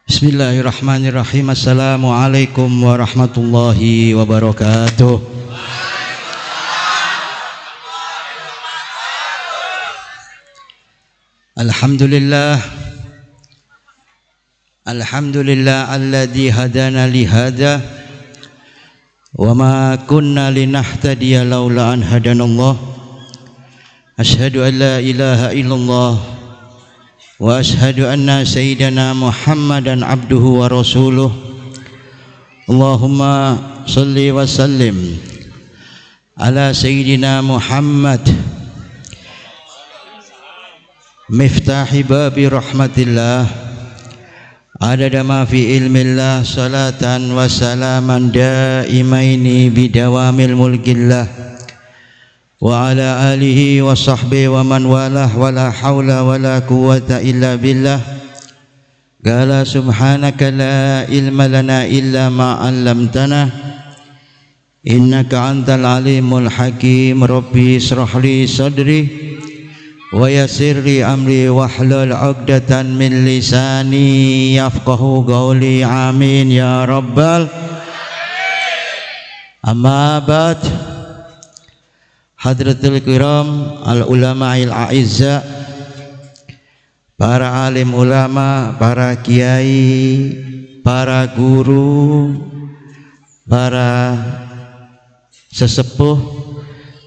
Bismillahirrahmanirrahim. Assalamualaikum warahmatullahi wabarakatuh. Alhamdulillah alladzi hadana li hada wa ma kunna linahtadiya laula an hadanallah. Asyhadu an la ilaha illallah wa ashhadu anna sayyidana Muhammadan abduhu wa rasuluh. Allahumma salli wa sallim ala sayyidina Muhammad miftahi babi rahmatillah adada ma fi ilmillah salatan wa salaman daimaini bidawamil mulkillah wa ala alihi wa sahbihi wa man walah wa la hawla wa la quwwata illa billah. Qala subhanaka la ilma lana illa ma 'allamtana innaka antal alimul hakim. Rabbi israh li sadri wa yassir li amri wahlul 'uqdatan min lisani yafqahu qawli. Amin ya rabbal amma ba'd. Hadratul kiram al ulama'il a'izza, para alim ulama, para kiai, para guru, para sesepuh,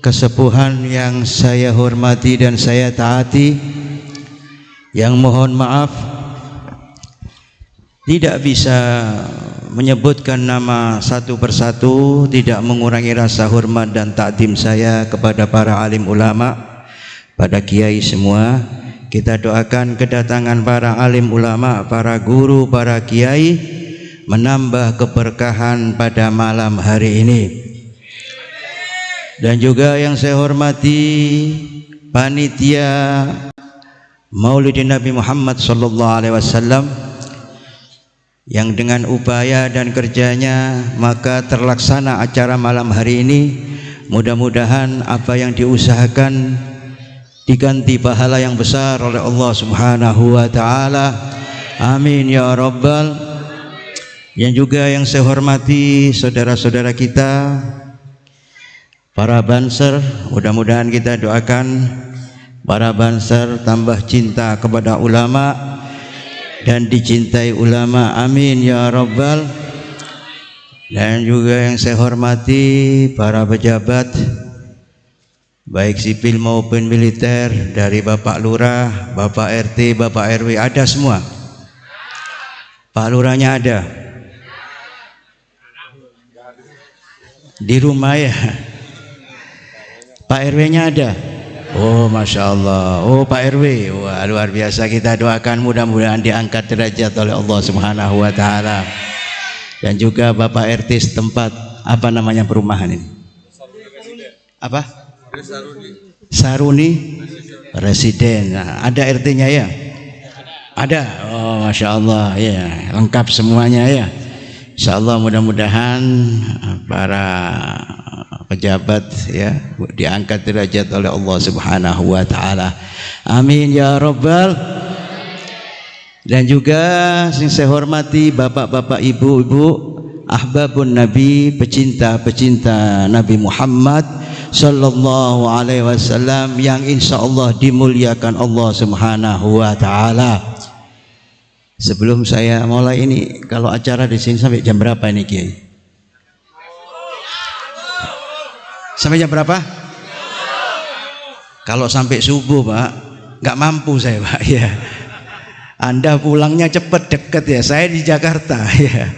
kesepuhan yang saya hormati dan saya taati, yang mohon maaf tidak bisa menyebutkan nama satu persatu, tidak mengurangi rasa hormat dan takdim saya kepada para alim ulama, pada kiai semua. Kita doakan kedatangan para alim ulama, para guru, para kiai menambah keberkahan pada malam hari ini. Dan juga yang saya hormati panitia Maulidin Nabi Muhammad sallallahu alaihi wasallam, yang dengan upaya dan kerjanya maka terlaksana acara malam hari ini. Mudah-mudahan apa yang diusahakan diganti pahala yang besar oleh Allah Subhanahu wa taala. Amin ya rabbal. Yang juga yang saya hormati saudara-saudara kita para banser, mudah-mudahan kita doakan para banser tambah cinta kepada ulama dan dicintai ulama. Amin ya rabbal. Dan juga yang saya hormati para pejabat baik sipil maupun militer, dari Bapak Lurah, Bapak RT, Bapak RW, ada semua. Pak Lurahnya ada di rumah ya. Pak RW-nya ada. Oh Masya Allah. Oh Pak RW, wah luar biasa. Kita doakan mudah-mudahan diangkat derajat oleh Allah Subhanahu wa taala. Dan juga Bapak RT setempat, apa namanya perumahan ini? Apa? Saruni Residen. Nah, ada RT-nya ya? Ada. Oh Masya Allah ya, lengkap semuanya ya. Insya Allah mudah-mudahan para pejabat ya diangkat derajat oleh Allah Subhanahu wa taala. Amin ya rabbal. Dan juga yang saya hormati bapak-bapak, ibu-ibu, ahbabun Nabi, pecinta-pecinta Nabi Muhammad sallallahu alaihi wasallam, yang insyaallah dimuliakan Allah Subhanahu wa taala. Sebelum saya mulai ini, kalau acara di sini sampai jam berapa ini Kiai? Sampai jam berapa? Kalau sampai subuh Pak, nggak mampu saya Pak ya. Anda pulangnya cepat, dekat ya. Saya di Jakarta ya.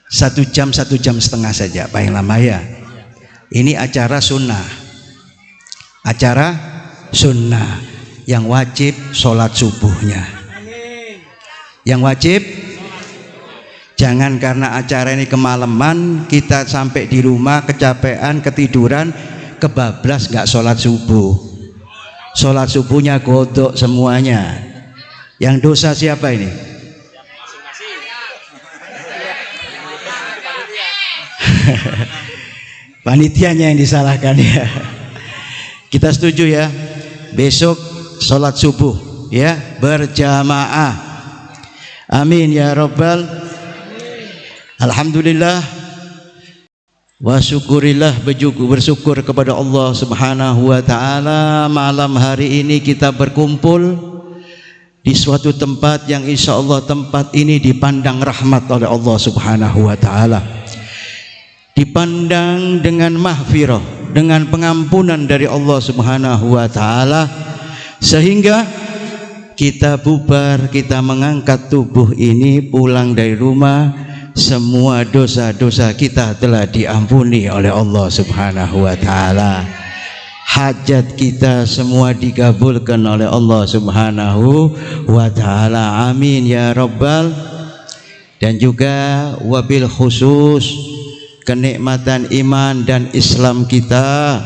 1 jam 1 jam setengah saja paling lama ya. Ini acara sunnah. Acara sunnah yang wajib sholat subuhnya. Yang wajib. Jangan karena acara ini kemalaman kita sampai di rumah kecapean, ketiduran, kebablas nggak sholat subuh. Sholat subuhnya godok semuanya. Yang dosa siapa ini? Panitianya yang disalahkan ya. Kita setuju ya. Besok sholat subuh ya berjamaah. Amin ya rabbal. Alhamdulillah wa syukurillah, bersyukur kepada Allah Subhanahu wa taala, malam hari ini kita berkumpul di suatu tempat yang insya Allah tempat ini dipandang rahmat oleh Allah Subhanahu wa taala, dipandang dengan mahfirah, dengan pengampunan dari Allah Subhanahu wa taala, sehingga kita bubar, kita mengangkat tubuh ini pulang dari rumah, semua dosa-dosa kita telah diampuni oleh Allah Subhanahu wa taala. Hajat kita semua dikabulkan oleh Allah Subhanahu wa taala. Amin ya rabbal. Dan juga wabil khusus kenikmatan iman dan Islam kita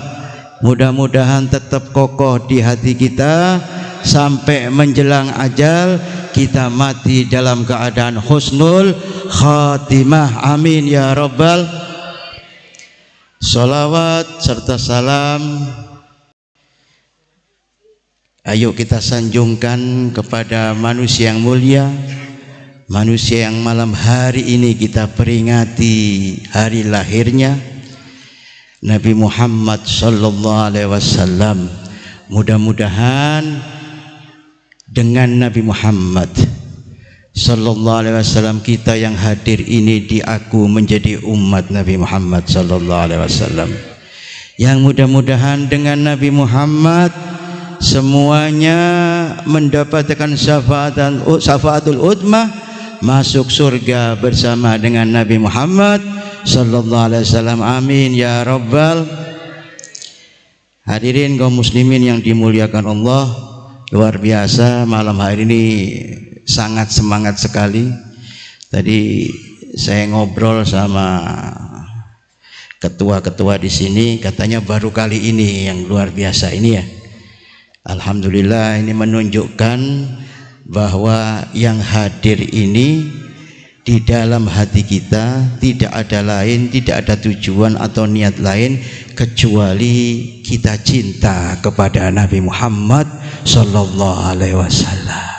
mudah-mudahan tetap kokoh di hati kita sampai menjelang ajal kita mati dalam keadaan husnul khatimah. Amin ya rabbal. Salawat serta salam ayo kita sanjungkan kepada manusia yang mulia, manusia yang malam hari ini kita peringati hari lahirnya, Nabi Muhammad sallallahu alaihi wasallam. Mudah-mudahan dengan Nabi Muhammad sallallahu alaihi wasallam kita yang hadir ini diaku menjadi umat Nabi Muhammad sallallahu alaihi wasallam. Yang mudah-mudahan dengan Nabi Muhammad semuanya mendapatkan syafaatul udmah, masuk surga bersama dengan Nabi Muhammad sallallahu alaihi wasallam. Amin ya rabbal. Hadirin kaum muslimin yang dimuliakan Allah, luar biasa malam hari ini sangat semangat sekali. Tadi saya ngobrol sama ketua-ketua di sini, katanya baru kali ini yang luar biasa ini ya. Alhamdulillah, ini menunjukkan bahwa yang hadir ini di dalam hati kita tidak ada lain, tidak ada tujuan atau niat lain kecuali kita cinta kepada Nabi Muhammad sallallahu alaihi wasallam.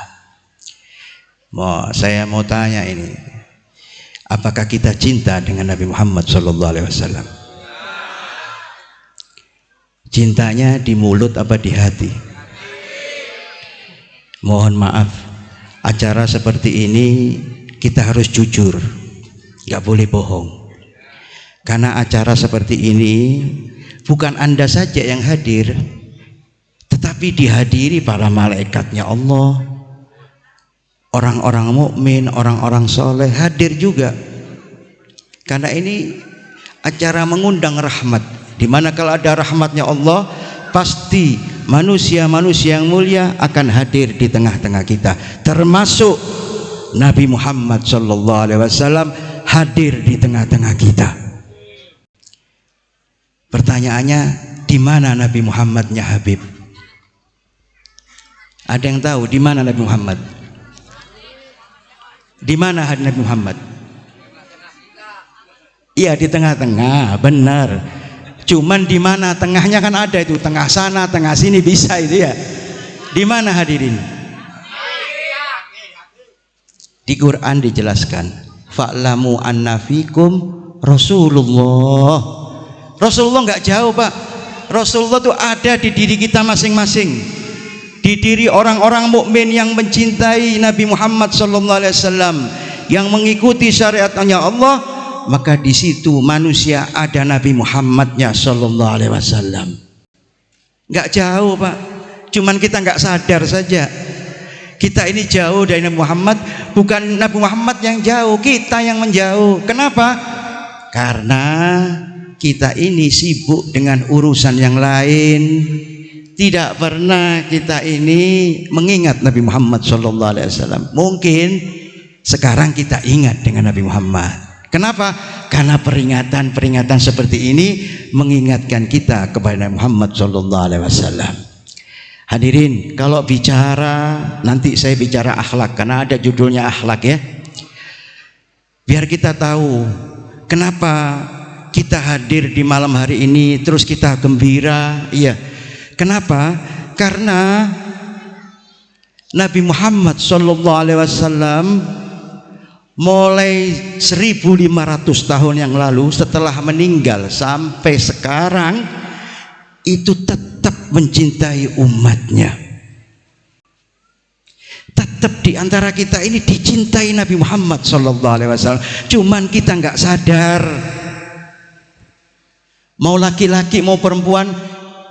Saya mau tanya ini, apakah kita cinta dengan Nabi Muhammad sallallahu alaihi wasallam? Cintanya di mulut apa di hati? Mohon maaf, acara seperti ini kita harus jujur, nggak boleh bohong. Karena acara seperti ini bukan Anda saja yang hadir, tetapi dihadiri para malaikatnya Allah, orang-orang mukmin, orang-orang soleh hadir juga. Karena ini acara mengundang rahmat, dimana kalau ada rahmatnya Allah pasti manusia-manusia yang mulia akan hadir di tengah-tengah kita, termasuk Nabi Muhammad sallallahu alaihi wasallam hadir di tengah-tengah kita. Pertanyaannya, di mana Nabi Muhammadnya Habib? Ada yang tahu di mana Nabi Muhammad? Di mana Nabi Muhammad? Iya, di tengah-tengah, benar. Cuman di mana tengahnya kan ada itu, tengah sana, tengah sini bisa itu ya. Di mana hadirin? Di Quran dijelaskan, fa'lamu anna fikum Rasulullah. Rasulullah nggak jauh Pak. Rasulullah itu ada di diri kita masing-masing, di diri orang-orang mukmin yang mencintai Nabi Muhammad sallallahu alaihi wasallam, yang mengikuti syariatnya Allah, maka di situ manusia ada Nabi Muhammadnya sallallahu alaihi wasallam. Nggak jauh Pak, cuman kita nggak sadar saja. Kita ini jauh dari Nabi Muhammad, bukan Nabi Muhammad yang jauh, kita yang menjauh. Kenapa? Karena kita ini sibuk dengan urusan yang lain, tidak pernah kita ini mengingat Nabi Muhammad SAW. Mungkin sekarang kita ingat dengan Nabi Muhammad. Kenapa? Karena peringatan-peringatan seperti ini mengingatkan kita kepada Nabi Muhammad SAW. Hadirin, kalau bicara, nanti saya bicara akhlak karena ada judulnya akhlak ya. Biar kita tahu kenapa kita hadir di malam hari ini terus kita gembira. Iya. Kenapa? Karena Nabi Muhammad sallallahu alaihi wasallam mulai 1500 tahun yang lalu setelah meninggal sampai sekarang itu tetap mencintai umatnya. Tetap di antara kita ini dicintai Nabi Muhammad SAW. Cuman kita nggak sadar. Mau laki-laki mau perempuan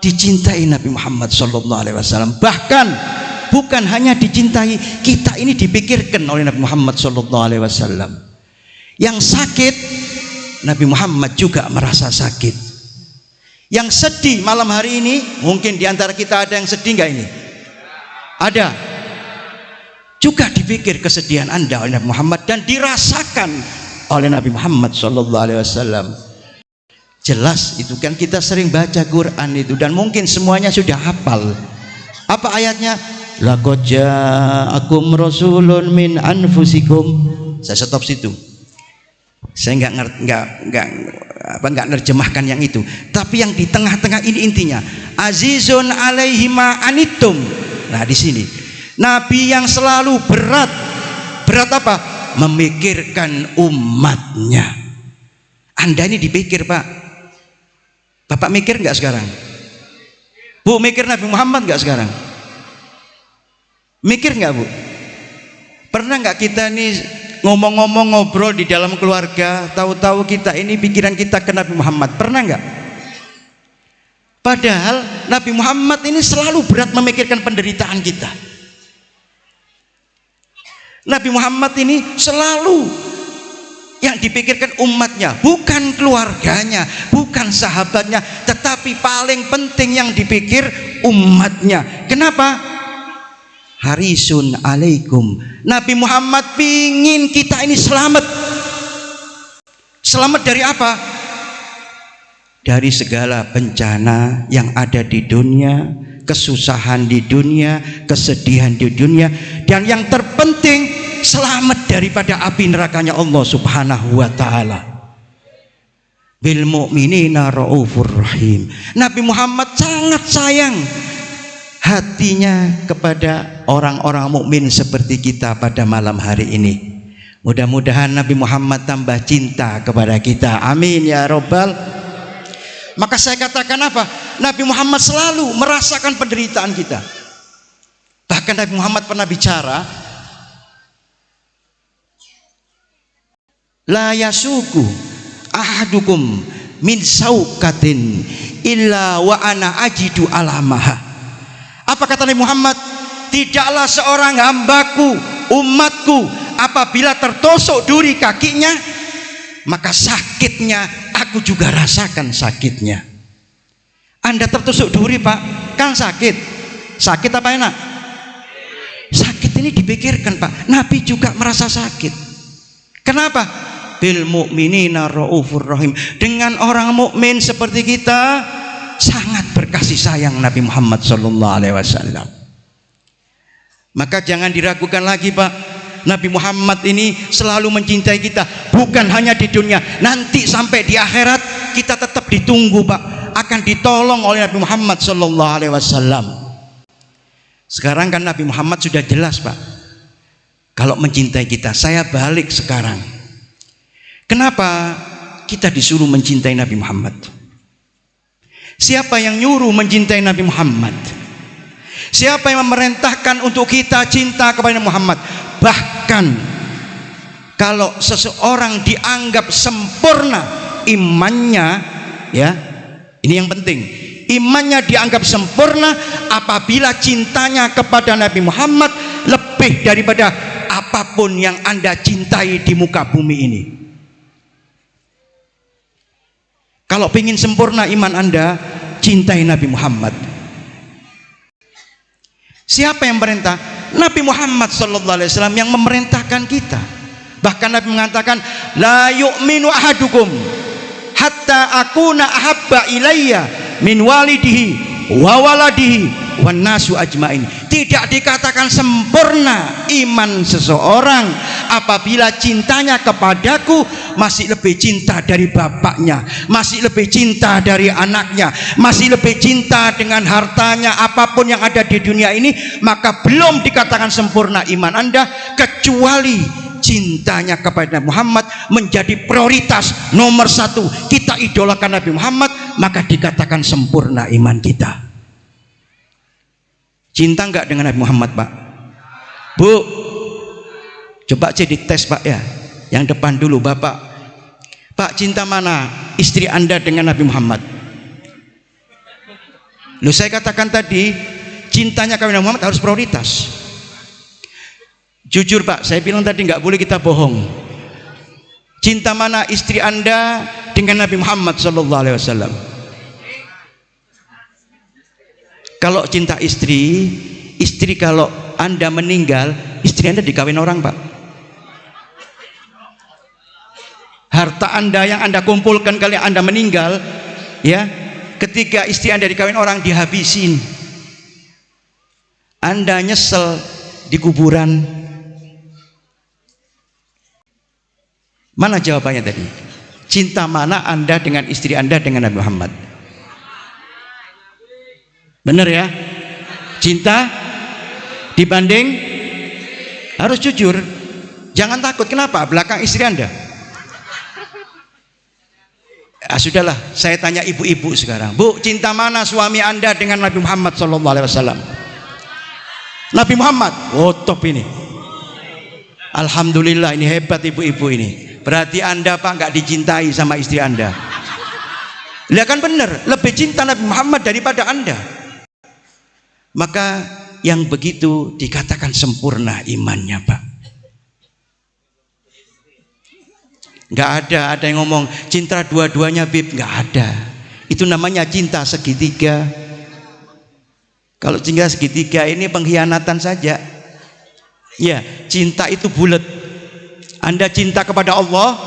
dicintai Nabi Muhammad SAW. Bahkan bukan hanya dicintai, kita ini dipikirkan oleh Nabi Muhammad SAW. Yang sakit, Nabi Muhammad juga merasa sakit. Yang sedih malam hari ini, mungkin diantara kita ada yang sedih nggak ini? Ada. Juga dipikir kesedihan Anda oleh Nabi Muhammad dan dirasakan oleh Nabi Muhammad SAW. Jelas itu kan, kita sering baca Quran itu dan mungkin semuanya sudah hafal. Apa ayatnya? Laqad ja'akum rasulun min anfusikum. Saya stop situ. Saya nggak nerjemahkan yang itu. Tapi yang di tengah-tengah ini intinya, azizun alaihi ma anittum. Nah, di sini Nabi yang selalu berat apa? Memikirkan umatnya. Anda ini dipikir, Pak. Bapak mikir nggak sekarang? Bu, mikir Nabi Muhammad nggak sekarang? Mikir nggak, Bu? Pernah nggak kita nih ngomong-ngomong, ngobrol di dalam keluarga, tahu-tahu kita ini pikiran kita ke Nabi Muhammad? Pernah nggak? Padahal Nabi Muhammad ini selalu berat memikirkan penderitaan kita. Nabi Muhammad ini selalu yang dipikirkan umatnya, bukan keluarganya, bukan sahabatnya, tetapi paling penting yang dipikir umatnya. Kenapa? Harisun alaikum. Nabi Muhammad pingin kita ini selamat. Selamat dari apa? Dari segala bencana yang ada di dunia, kesusahan di dunia, kesedihan di dunia, dan yang terpenting selamat daripada api nerakanya Allah Subhanahu wa ta'ala. Bil mu'minina raufur rahim. Nabi Muhammad sangat sayang hatinya kepada orang-orang mukmin seperti kita pada malam hari ini. Mudah-mudahan Nabi Muhammad tambah cinta kepada kita. Amin ya robbal. Maka saya katakan apa? Nabi Muhammad selalu merasakan penderitaan kita. Bahkan Nabi Muhammad pernah bicara, la yasuku ahadukum min saukatin illa wa ana ajidu alamaha. Apa kata Nabi Muhammad? Tidaklah seorang hambaku, umatku, apabila tertusuk duri kakinya, maka sakitnya aku juga rasakan sakitnya. Anda tertusuk duri, Pak, kan sakit. Sakit apa enak? Sakit ini dipikirkan, Pak. Nabi juga merasa sakit. Kenapa? Bil mu'minina raufur rahim. Dengan orang mukmin seperti kita sangat berkasih sayang Nabi Muhammad SAW. Maka jangan diragukan lagi, Pak. Nabi Muhammad ini selalu mencintai kita, bukan hanya di dunia, nanti sampai di akhirat kita tetap ditunggu, Pak, akan ditolong oleh Nabi Muhammad SAW. Sekarang kan Nabi Muhammad sudah jelas, Pak, kalau mencintai kita. Saya balik sekarang, kenapa kita disuruh mencintai Nabi Muhammad? Siapa yang nyuruh mencintai Nabi Muhammad? Siapa yang memerintahkan untuk kita cinta kepada Muhammad? Bahkan kalau seseorang dianggap sempurna imannya, ya, ini yang penting, imannya dianggap sempurna apabila cintanya kepada Nabi Muhammad lebih daripada apapun yang Anda cintai di muka bumi ini. Kalau ingin sempurna iman Anda, cintai Nabi Muhammad. Siapa yang merintah? Nabi Muhammad SAW yang memerintahkan kita. Bahkan Nabi mengatakan, la yu'minu ahadukum hatta akuna ahabba ilayya min walidihi wa waladihi wan nasu ajmain. Tidak dikatakan sempurna iman seseorang apabila cintanya kepadaku masih lebih cinta dari bapaknya, masih lebih cinta dari anaknya, masih lebih cinta dengan hartanya, apapun yang ada di dunia ini, maka belum dikatakan sempurna iman Anda, kecuali cintanya kepada Nabi Muhammad menjadi prioritas nomor satu. Kita idolakan Nabi Muhammad, maka dikatakan sempurna iman kita. Cinta enggak dengan Nabi Muhammad, Pak? Bu, coba aja dites, Pak, ya. Yang depan dulu, Bapak. Pak, cinta mana istri Anda dengan Nabi Muhammad? Loh, saya katakan tadi, cintanya kepada Nabi Muhammad harus prioritas. Jujur, Pak, saya bilang tadi nggak boleh kita bohong. Cinta mana istri Anda dengan Nabi Muhammad SAW? Kalau cinta istri kalau Anda meninggal, istri Anda dikawin orang, Pak. Harta Anda yang Anda kumpulkan kali Anda meninggal, ya, ketika istri Anda dikawin orang, dihabisin. Anda nyesel di kuburan. Mana jawabannya tadi? Cinta mana Anda dengan istri Anda dengan Nabi Muhammad? Benar ya? Cinta dibanding, harus jujur, jangan takut. Kenapa? Belakang istri Anda. Sudahlah, saya tanya ibu-ibu sekarang. Bu, cinta mana suami Anda dengan Nabi Muhammad SAW? Nabi Muhammad. Oh, top ini. Alhamdulillah, ini hebat ibu-ibu ini. Berarti Anda, Pak, nggak dicintai sama istri Anda. Lihat kan benar, lebih cinta Nabi Muhammad daripada Anda. Maka yang begitu dikatakan sempurna imannya, Pak. Nggak ada yang ngomong cinta dua-duanya, Bib. Nggak ada. Itu namanya cinta segitiga. Kalau cinta segitiga ini pengkhianatan saja. Ya, cinta itu bulat. Anda cinta kepada Allah,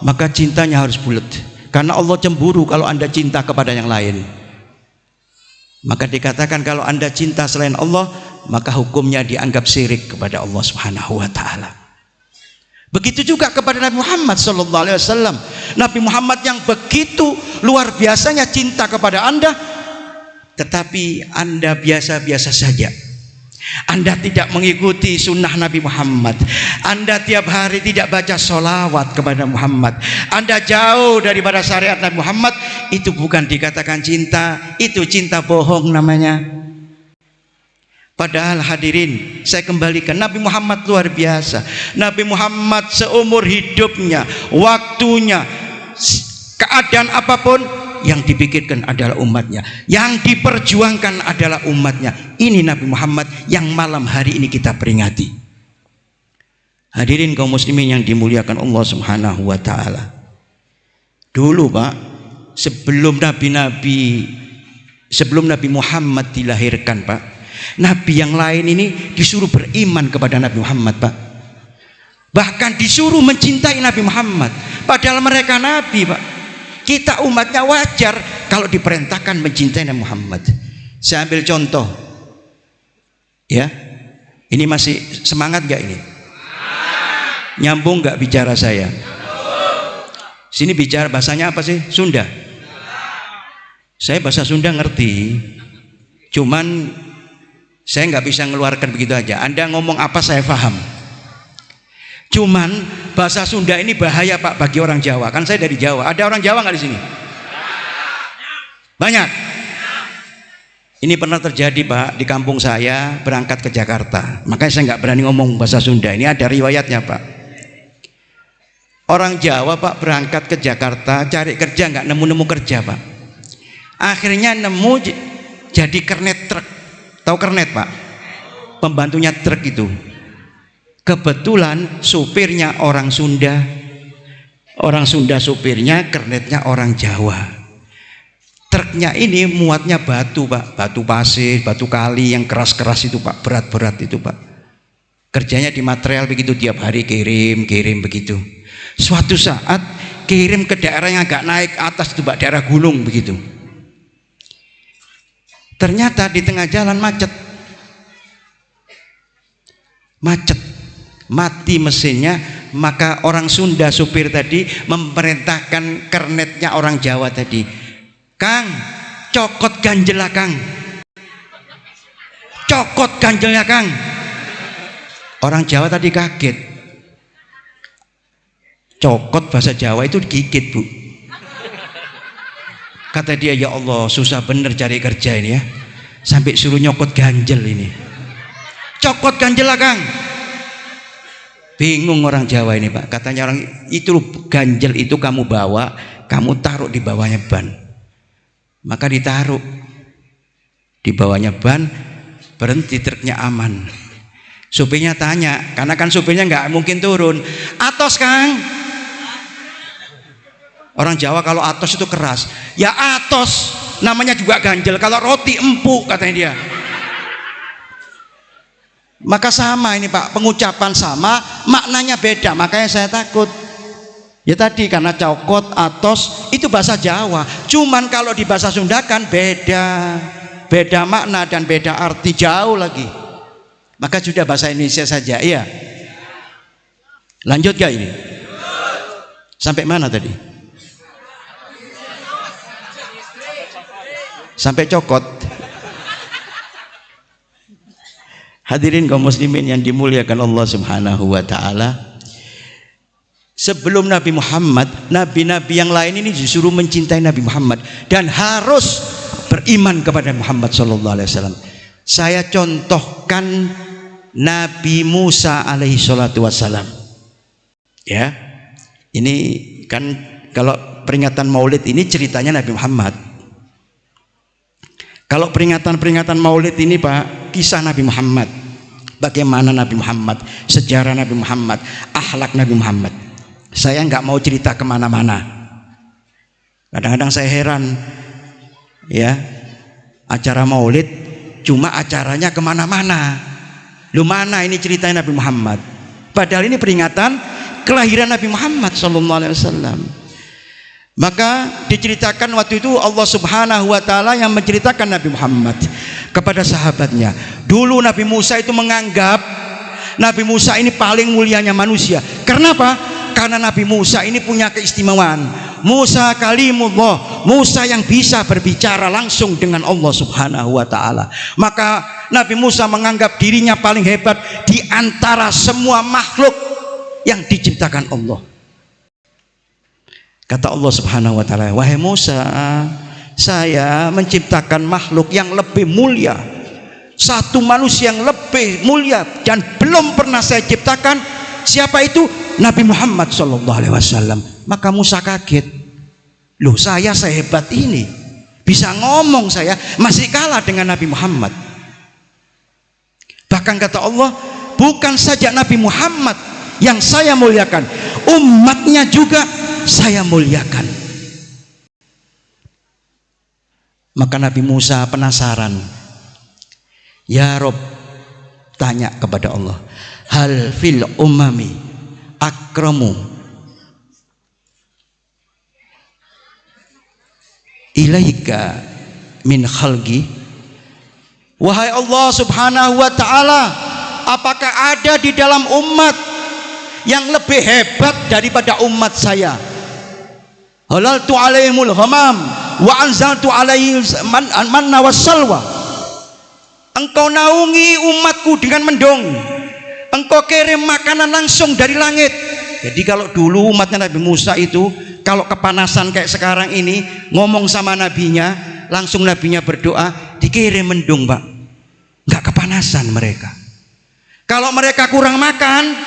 maka cintanya harus bulat. Karena Allah cemburu kalau Anda cinta kepada yang lain. Maka dikatakan kalau Anda cinta selain Allah, maka hukumnya dianggap syirik kepada Allah Subhanahu wa taala. Begitu juga kepada Nabi Muhammad SAW. Nabi Muhammad yang begitu luar biasanya cinta kepada Anda, tetapi Anda biasa-biasa saja. Anda tidak mengikuti sunnah Nabi Muhammad. Anda tiap hari tidak baca sholawat kepada Muhammad. Anda jauh daripada syariat Nabi Muhammad. Itu bukan dikatakan cinta, itu cinta bohong namanya. Padahal hadirin, saya kembalikan, Nabi Muhammad luar biasa. Nabi Muhammad seumur hidupnya, waktunya, keadaan apapun, yang dipikirkan adalah umatnya, yang diperjuangkan adalah umatnya. Ini Nabi Muhammad yang malam hari ini kita peringati. Hadirin kaum muslimin yang dimuliakan Allah Subhanahu wa taala. Dulu, Pak, sebelum Nabi Muhammad dilahirkan, Pak, nabi yang lain ini disuruh beriman kepada Nabi Muhammad, Pak. Bahkan disuruh mencintai Nabi Muhammad. Padahal mereka nabi, Pak. Kita umatnya wajar kalau diperintahkan mencintai Nabi Muhammad. Saya ambil contoh, ya. Ini masih semangat gak ini? Nyambung gak bicara saya? Sini bicara bahasanya apa sih? Sunda. Saya bahasa Sunda ngerti, cuman saya nggak bisa ngeluarkan begitu aja. Anda ngomong apa saya paham. Cuman bahasa Sunda ini bahaya, Pak, bagi orang Jawa. Kan saya dari Jawa. Ada orang Jawa nggak di sini? Banyak. Ini pernah terjadi, Pak, di kampung saya berangkat ke Jakarta. Makanya saya nggak berani ngomong bahasa Sunda. Ini ada riwayatnya, Pak. Orang Jawa, Pak, berangkat ke Jakarta cari kerja, nggak nemu-nemu kerja, Pak. Akhirnya nemu jadi kernet truk. Tahu kernet, Pak? Pembantunya truk itu. Kebetulan supirnya orang Sunda. Orang Sunda supirnya, kernetnya orang Jawa. Truknya ini muatnya batu, Pak. Batu pasir, batu kali yang keras-keras itu, Pak. Berat-berat itu, Pak. Kerjanya di material begitu, tiap hari kirim begitu. Suatu saat kirim ke daerah yang agak naik atas itu, Pak, daerah gunung begitu. Ternyata di tengah jalan macet, mati mesinnya. Maka orang Sunda supir tadi memerintahkan kernetnya orang Jawa tadi, Kang, cokot ganjel Kang, cokot ganjelnya Kang. Orang Jawa tadi kaget, Cokot bahasa Jawa itu digigit, Bu. Kata dia, ya Allah, susah bener cari kerja ini ya, sampai suruh nyokot ganjel ini. Cokot ganjel lah, Kang. Bingung orang Jawa ini, Pak. Katanya orang itu, ganjel itu kamu bawa, kamu taruh di bawahnya ban. Maka ditaruh di bawahnya ban, berhenti truknya aman. Supirnya tanya, karena kan supirnya nggak mungkin turun. Atos, Kang. Orang Jawa kalau atos itu keras. Ya atos, namanya juga ganjel. Kalau roti empuk, katanya dia. Maka sama ini, Pak, pengucapan sama, maknanya beda. Makanya saya takut. Ya tadi karena cokot, atos itu bahasa Jawa. Cuman kalau di bahasa Sunda kan beda. Beda makna dan beda arti jauh lagi. Maka sudah bahasa Indonesia saja. Iya. Lanjut gak ini? Sampai mana tadi? Sampai cokot. Hadirin kaum muslimin yang dimuliakan Allah Subhanahu wa taala. Sebelum Nabi Muhammad, nabi-nabi yang lain ini disuruh mencintai Nabi Muhammad dan harus beriman kepada Muhammad sallallahu alaihi wasallam. Saya contohkan Nabi Musa alaihi salatu wasallam. Ya. Ini kan kalau peringatan Maulid ini ceritanya Nabi Muhammad. Kalau peringatan-peringatan Maulid ini, Pak, kisah Nabi Muhammad, bagaimana Nabi Muhammad, sejarah Nabi Muhammad, akhlak Nabi Muhammad. Saya nggak mau cerita kemana-mana. Kadang-kadang saya heran, ya, acara Maulid cuma acaranya kemana-mana. Lu mana ini ceritanya Nabi Muhammad? Padahal ini peringatan kelahiran Nabi Muhammad SAW. Maka diceritakan waktu itu Allah Subhanahu wa taala yang menceritakan Nabi Muhammad kepada sahabatnya. Dulu Nabi Musa itu menganggap Nabi Musa ini paling mulianya manusia. Kenapa? Karena Nabi Musa ini punya keistimewaan. Musa kalimullah, Musa yang bisa berbicara langsung dengan Allah Subhanahu wa taala. Maka Nabi Musa menganggap dirinya paling hebat di antara semua makhluk yang diciptakan Allah. Kata Allah Subhanahu wa taala, wahai Musa, saya menciptakan makhluk yang lebih mulia, satu manusia yang lebih mulia dan belum pernah saya ciptakan. Siapa itu? Nabi Muhammad SAW. Maka Musa kaget, loh saya sehebat ini, bisa ngomong saya, masih kalah dengan Nabi Muhammad. Bahkan kata Allah, bukan saja Nabi Muhammad yang saya muliakan, umatnya juga saya muliakan. Maka Nabi Musa penasaran. Ya Rob, tanya kepada Allah, hal fil umami akramu ilaika min khalqi. Wahai Allah Subhanahu wa taala, apakah ada di dalam umat yang lebih hebat daripada umat saya? Halaltu alaihimul ghamam wa anzaltu alaihim manna wassalwa. Engkau naungi umatku dengan mendung, engkau kirim makanan langsung dari langit. Jadi kalau dulu umatnya Nabi Musa itu kalau kepanasan kayak sekarang ini, ngomong sama nabinya, langsung nabinya berdoa, dikirim mendung, Pak. Nggak kepanasan mereka. Kalau mereka kurang makan,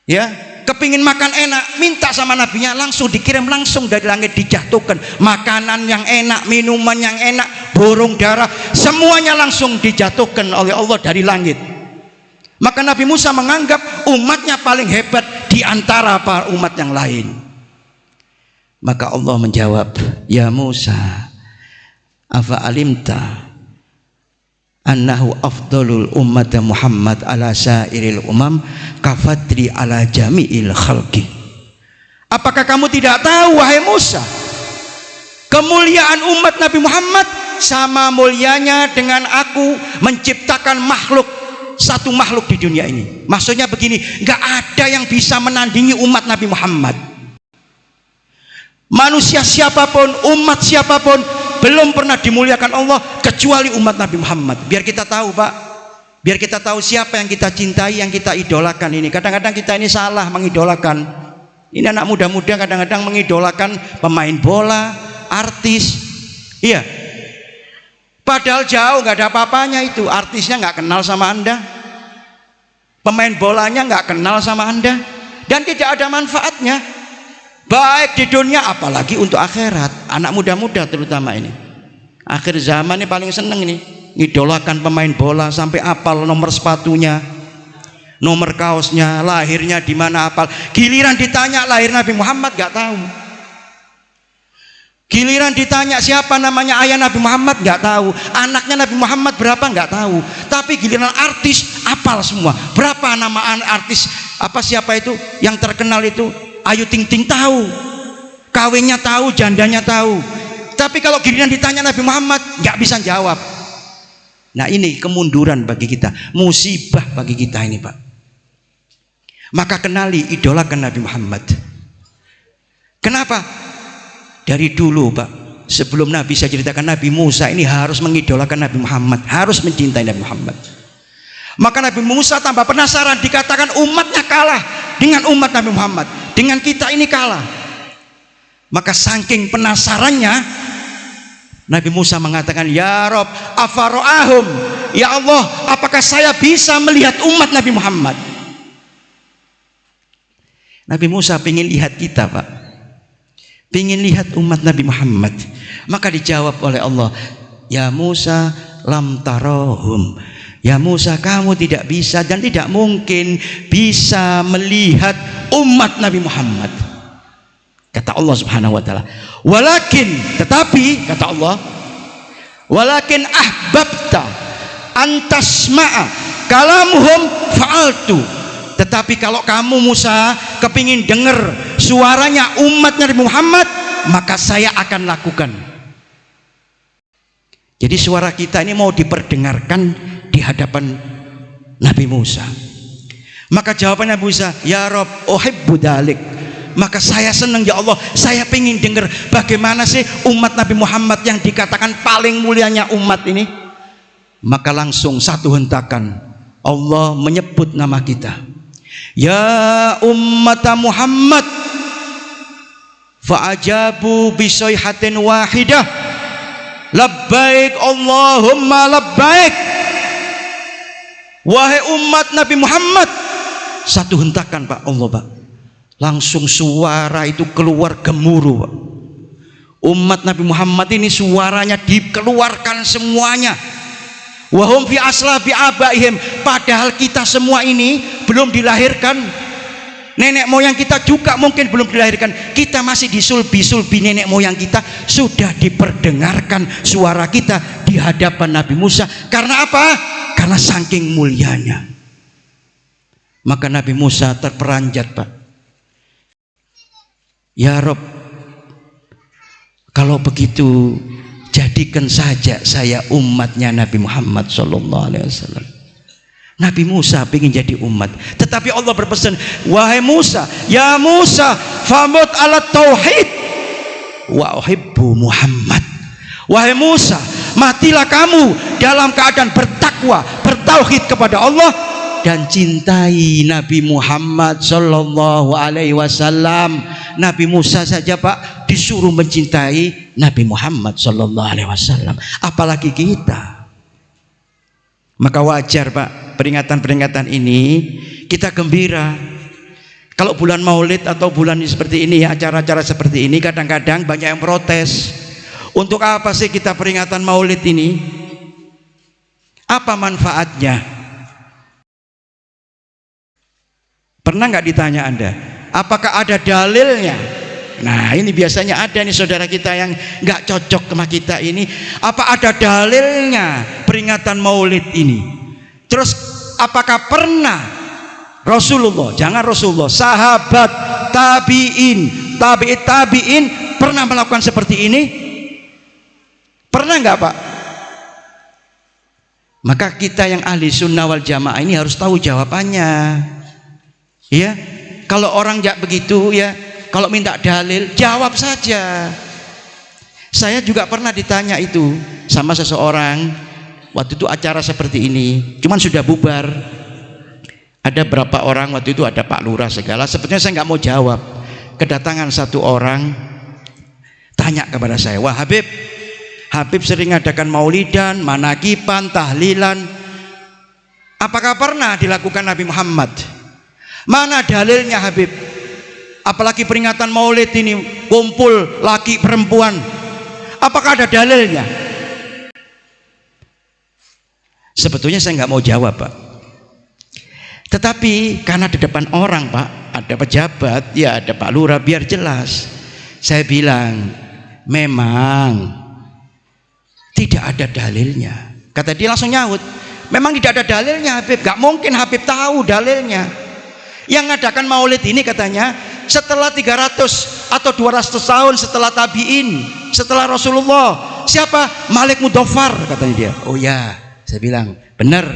ya, kepingin makan enak, minta sama nabinya, langsung dikirim langsung dari langit, dijatuhkan makanan yang enak, minuman yang enak, burung dara, semuanya langsung dijatuhkan oleh Allah dari langit. Maka Nabi Musa menganggap umatnya paling hebat di antara para umat yang lain. Maka Allah menjawab, ya Musa, afa alimta annahu afdalul ummat Muhammad ala sairil umam kafadri ala jami'il khalqi. Apakah kamu tidak tahu wahai Musa, kemuliaan umat Nabi Muhammad sama mulianya dengan aku menciptakan makhluk, satu makhluk di dunia ini. Maksudnya begini, nggak ada yang bisa menandingi umat Nabi Muhammad. Manusia siapapun, umat siapapun belum pernah dimuliakan Allah kecuali umat Nabi Muhammad. Biar kita tahu, Pak, Biar kita tahu siapa yang kita cintai, yang kita idolakan ini. Kadang-kadang kita ini salah mengidolakan. Ini anak muda-muda kadang-kadang mengidolakan pemain bola, artis. Iya. Padahal jauh, nggak ada apa-apanya itu. Artisnya nggak kenal sama Anda. Pemain bolanya nggak kenal sama Anda. Dan tidak ada manfaatnya. Baik di dunia, apalagi untuk akhirat. Anak muda-muda terutama ini. Akhir zaman ini paling seneng ini. Idolakan pemain bola sampai apal nomor sepatunya, nomor kaosnya, lahirnya di mana apal. Giliran ditanya lahir Nabi Muhammad nggak tahu. Giliran ditanya siapa namanya ayah Nabi Muhammad nggak tahu. Anaknya Nabi Muhammad berapa nggak tahu. Tapi giliran artis apal semua. Berapa nama artis apa siapa itu yang terkenal itu? Ayu Ting Ting tahu. Kawinnya tahu, jandanya tahu. Tapi kalau giliran ditanya Nabi Muhammad nggak bisa jawab. Nah ini kemunduran bagi kita, musibah bagi kita ini Pak. Maka kenali, idolakan Nabi Muhammad. Kenapa? Dari dulu Pak, sebelum Nabi, saya ceritakan Nabi Musa ini harus mengidolakan Nabi Muhammad, harus mencintai Nabi Muhammad. Maka Nabi Musa tambah penasaran, dikatakan umatnya kalah dengan umat Nabi Muhammad, dengan kita ini kalah. Maka saking penasarannya, Nabi Musa mengatakan, ya Rob, afaro'ahum, ya Allah, apakah saya bisa melihat umat Nabi Muhammad? Nabi Musa ingin lihat kita Pak, ingin lihat umat Nabi Muhammad. Maka dijawab oleh Allah, ya Musa lam tarohum, ya Musa kamu tidak bisa dan tidak mungkin bisa melihat umat Nabi Muhammad. Kata Allah Subhanahu wa taala, walakin, tetapi kata Allah, walakin ahbabta antasma'a kalamuhum fa'altu. Tetapi kalau kamu Musa kepingin dengar suaranya umat Nabi Muhammad, maka saya akan lakukan. Jadi suara kita ini mau diperdengarkan di hadapan Nabi Musa. Maka jawabannya Nabi Musa, ya Rob uhibbu dzalik. Maka saya senang ya Allah, saya pengen dengar bagaimana sih umat Nabi Muhammad yang dikatakan paling mulianya umat ini. Maka langsung satu hentakan Allah menyebut nama kita, ya ummat Muhammad, fa'ajabu bisayhatin wahidah, labbaik Allahumma labbaik. Wahai umat Nabi Muhammad, satu hentakan Pak Allah Pak, langsung suara itu keluar gemuruh Pak. Umat Nabi Muhammad ini suaranya dikeluarkan semuanya. Wahum fi aslabi abaihim, padahal kita semua ini belum dilahirkan. Nenek moyang kita juga mungkin belum dilahirkan. Kita masih disulbi-sulbi nenek moyang kita, sudah diperdengarkan suara kita di hadapan Nabi Musa. Karena apa? Karena saking mulianya. Maka Nabi Musa terperanjat Pak, ya Rob, kalau begitu jadikan saja saya umatnya Nabi Muhammad SAW. Nabi Musa ingin jadi umat, tetapi Allah berpesan, wahai Musa, ya Musa, famut ala tauhid wa uhibbu Muhammad. Wahai Musa, matilah kamu dalam keadaan bertakwa, bertauhid kepada Allah dan cintai Nabi Muhammad sallallahu alaihi wasallam. Nabi Musa saja Pak disuruh mencintai Nabi Muhammad sallallahu alaihi wasallam, apalagi kita. Maka wajar Pak, peringatan-peringatan ini kita gembira. Kalau bulan Maulid atau bulan seperti ini, acara-acara seperti ini, kadang-kadang banyak yang protes. Untuk apa sih kita peringatan Maulid ini? Apa manfaatnya? Pernah nggak ditanya Anda, apakah ada dalilnya? Nah ini biasanya ada nih saudara kita yang nggak cocok sama kita ini. Apa ada dalilnya peringatan Maulid ini? Terus apakah pernah Rasulullah, jangan Rasulullah, sahabat, tabi'in pernah melakukan seperti ini? Pernah nggak Pak? Maka kita yang ahli sunnah wal jamaah ini harus tahu jawabannya. Ya, kalau orang nggak begitu ya, kalau minta dalil jawab saja. Saya juga pernah ditanya itu sama seseorang, waktu itu acara seperti ini, cuman sudah bubar. Ada berapa orang waktu itu, ada Pak Lurah segala. Sebetulnya saya nggak mau jawab. Kedatangan satu orang tanya kepada saya, wah Habib sering adakan maulidan, manakiban, tahlilan. Apakah pernah dilakukan Nabi Muhammad? Mana dalilnya Habib? Apalagi peringatan maulid ini, kumpul laki perempuan. Apakah ada dalilnya? Sebetulnya saya nggak mau jawab, Pak. Tetapi karena di depan orang, Pak, ada pejabat, ya ada Pak Lurah, biar jelas. Saya bilang, memang tidak ada dalilnya. Kata dia langsung nyaut, memang tidak ada dalilnya Habib. Gak mungkin Habib tahu dalilnya. Yang ngadakan maulid ini katanya setelah 300 atau 200 tahun setelah tabi'in, setelah Rasulullah. Siapa? Malik Mudhaffar, katanya dia. Oh ya, saya bilang benar,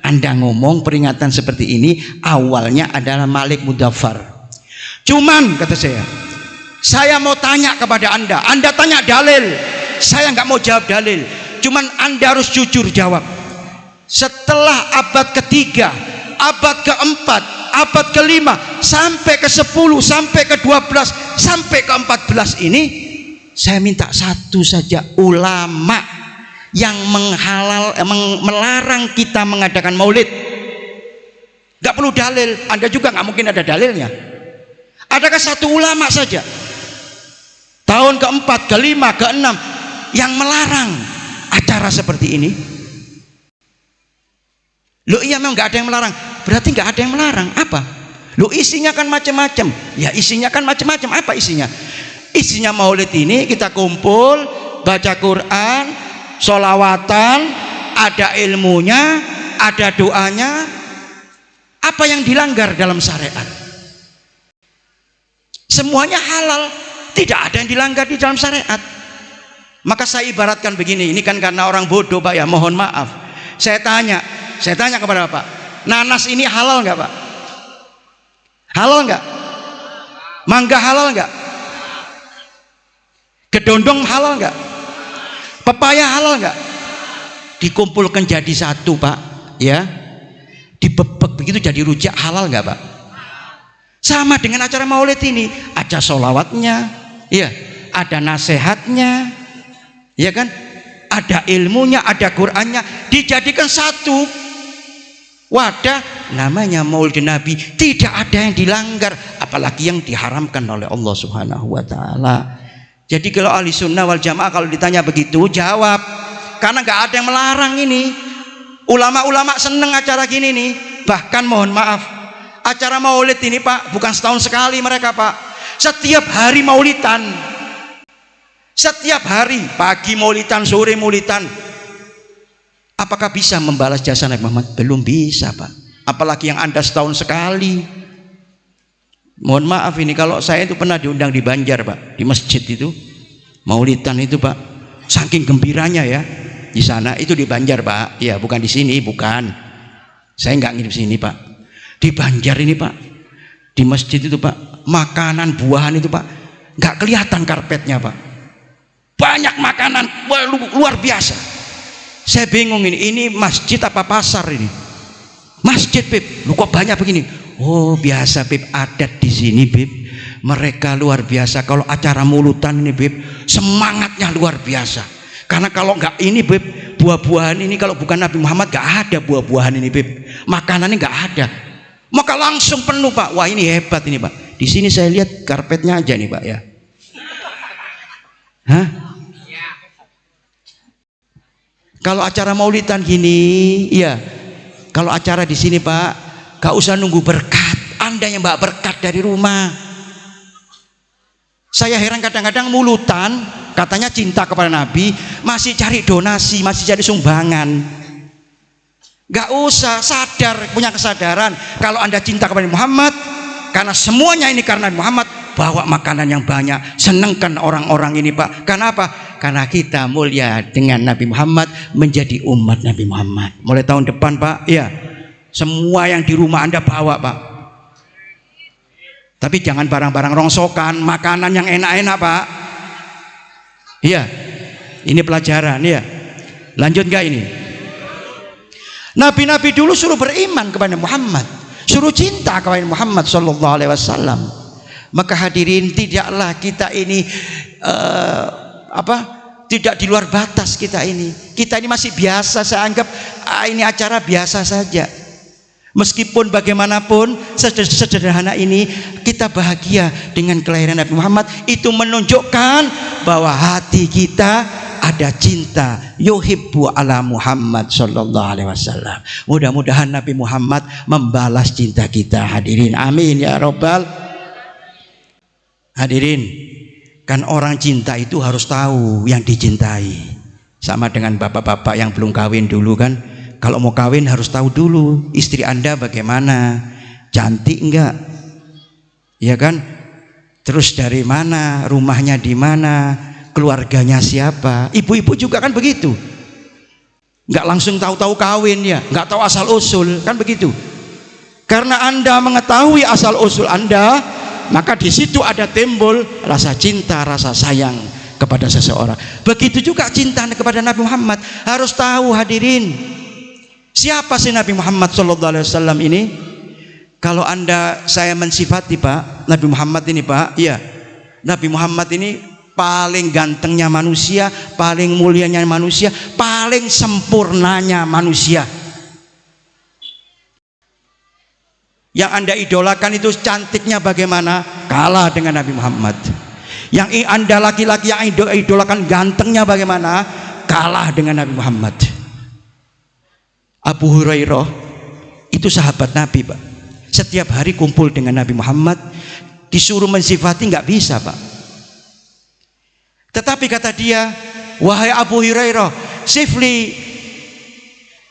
Anda ngomong peringatan seperti ini awalnya adalah Malik Mudhaffar. Cuman kata saya mau tanya kepada Anda tanya dalil. Saya nggak mau jawab dalil, cuman Anda harus jujur jawab. Setelah abad ketiga, abad keempat, abad kelima, sampai ke-10, sampai ke-12, sampai ke-14 ini, saya minta satu saja ulama yang melarang kita mengadakan maulid. Gak perlu dalil, Anda juga gak mungkin ada dalilnya. Adakah satu ulama saja tahun ke-4, ke-5, ke-6 yang melarang acara seperti ini? Loh iya, memang gak ada yang melarang, berarti gak ada yang melarang. Apa? Loh isinya kan macam-macam. Ya isinya kan macam-macam. Apa isinya? Isinya maulid ini kita kumpul, baca Quran, sholawatan, ada ilmunya, ada doanya. Apa yang dilanggar dalam syariat? Semuanya halal, tidak ada yang dilanggar di dalam syariat. Maka saya ibaratkan begini, ini kan karena orang bodoh Pak ya, mohon maaf. Saya tanya kepada Bapak, nanas ini halal nggak Pak? Halal nggak? Mangga halal nggak? Kedondong halal nggak? Pepaya halal nggak? Dikumpulkan jadi satu Pak, ya, dibebek begitu jadi rujak, halal nggak Pak? Sama dengan acara maulid ini, ada sholawatnya, ya, ada nasihatnya, ya kan, ada ilmunya, ada Qurannya, dijadikan satu wadah, namanya maulid Nabi. Tidak ada yang dilanggar, apalagi yang diharamkan oleh Allah Subhanahu wa Ta'ala. Jadi kalau ahli sunnah wal jamaah kalau ditanya begitu jawab, karena nggak ada yang melarang ini. Ulama-ulama seneng acara gini nih. Bahkan mohon maaf, acara maulid ini Pak bukan setahun sekali mereka Pak, setiap hari maulidan, setiap hari, pagi maulidan, sore maulidan. Apakah bisa membalas jasa Nabi Muhammad? Belum bisa Pak, apalagi yang Anda setahun sekali. Mohon maaf ini, kalau saya itu pernah diundang di Banjar Pak, di masjid itu maulidan itu Pak, saking gembiranya ya di sana. Itu di Banjar Pak, ya bukan di sini, bukan, saya nggak nginep sini Pak, di Banjar ini Pak, di masjid itu Pak, makanan buahan itu Pak, nggak kelihatan karpetnya Pak, banyak makanan, luar biasa. Saya bingung ini masjid apa pasar ini? Masjid Bib, lu kok banyak begini? Oh biasa Bib, adat di sini Bib, mereka luar biasa. Kalau acara mulutan ini Bib, semangatnya luar biasa. Karena kalau nggak ini Bib, buah-buahan ini kalau bukan Nabi Muhammad nggak ada buah-buahan ini Bib, makanannya nggak ada. Maka langsung penuh Pak. Wah ini hebat ini Pak. Di sini saya lihat karpetnya aja nih Pak ya. Hah? Kalau acara maulidan gini, ya. Kalau acara di sini Pak, gak usah nunggu berkat. Anda yang bawa berkat dari rumah. Saya heran kadang-kadang mulutan, katanya cinta kepada Nabi, masih cari donasi, masih cari sumbangan. Gak usah, sadar, punya kesadaran. Kalau Anda cinta kepada Muhammad, karena semuanya ini karena Muhammad, bawa makanan yang banyak, senangkan orang-orang ini Pak. Karena apa? Karena kita mulia dengan Nabi Muhammad, menjadi umat Nabi Muhammad. Mulai tahun depan Pak, ya, semua yang di rumah Anda bawa Pak. Tapi jangan barang-barang rongsokan, makanan yang enak-enak Pak. Iya, ini pelajaran ya. Lanjut nggak ini? Nabi-nabi dulu suruh beriman kepada Muhammad, suruh cinta kepada Muhammad sallallahu alaihi wasallam. Maka hadirin, tidaklah kita ini tidak di luar batas kita ini. Kita ini masih biasa, saya anggap ini acara biasa saja. Meskipun bagaimanapun sederhana ini, kita bahagia dengan kelahiran Nabi Muhammad. Itu menunjukkan bahwa hati kita ada cinta, yuhibbu ala Muhammad sallallahu alaihi wasallam. Mudah-mudahan Nabi Muhammad membalas cinta kita, hadirin. Amin ya rabbal. Hadirin, kan orang cinta itu harus tahu yang dicintai. Sama dengan bapak-bapak yang belum kawin dulu kan, kalau mau kawin harus tahu dulu istri Anda bagaimana, cantik enggak, ya kan? Terus dari mana, rumahnya di mana, keluarganya siapa. Ibu-ibu juga kan begitu, nggak langsung tahu-tahu kawin ya, nggak tahu asal usul kan begitu. Karena Anda mengetahui asal usul Anda, maka di situ ada timbul rasa cinta, rasa sayang kepada seseorang. Begitu juga cinta kepada Nabi Muhammad. Harus tahu hadirin, siapa sih Nabi Muhammad sallallahu alaihi wasallam ini? Kalau saya mensifati Pak, Nabi Muhammad ini Pak, iya, Nabi Muhammad ini paling gantengnya manusia, paling mulianya manusia, paling sempurnanya manusia. Yang Anda idolakan itu cantiknya bagaimana? Kalah dengan Nabi Muhammad. Yang Anda laki-laki yang idolakan gantengnya bagaimana? Kalah dengan Nabi Muhammad. Abu Hurairah itu sahabat Nabi Pak. Setiap hari kumpul dengan Nabi Muhammad, disuruh mensifati nggak bisa Pak. Tetapi kata dia, wahai Abu Hurairah, sifli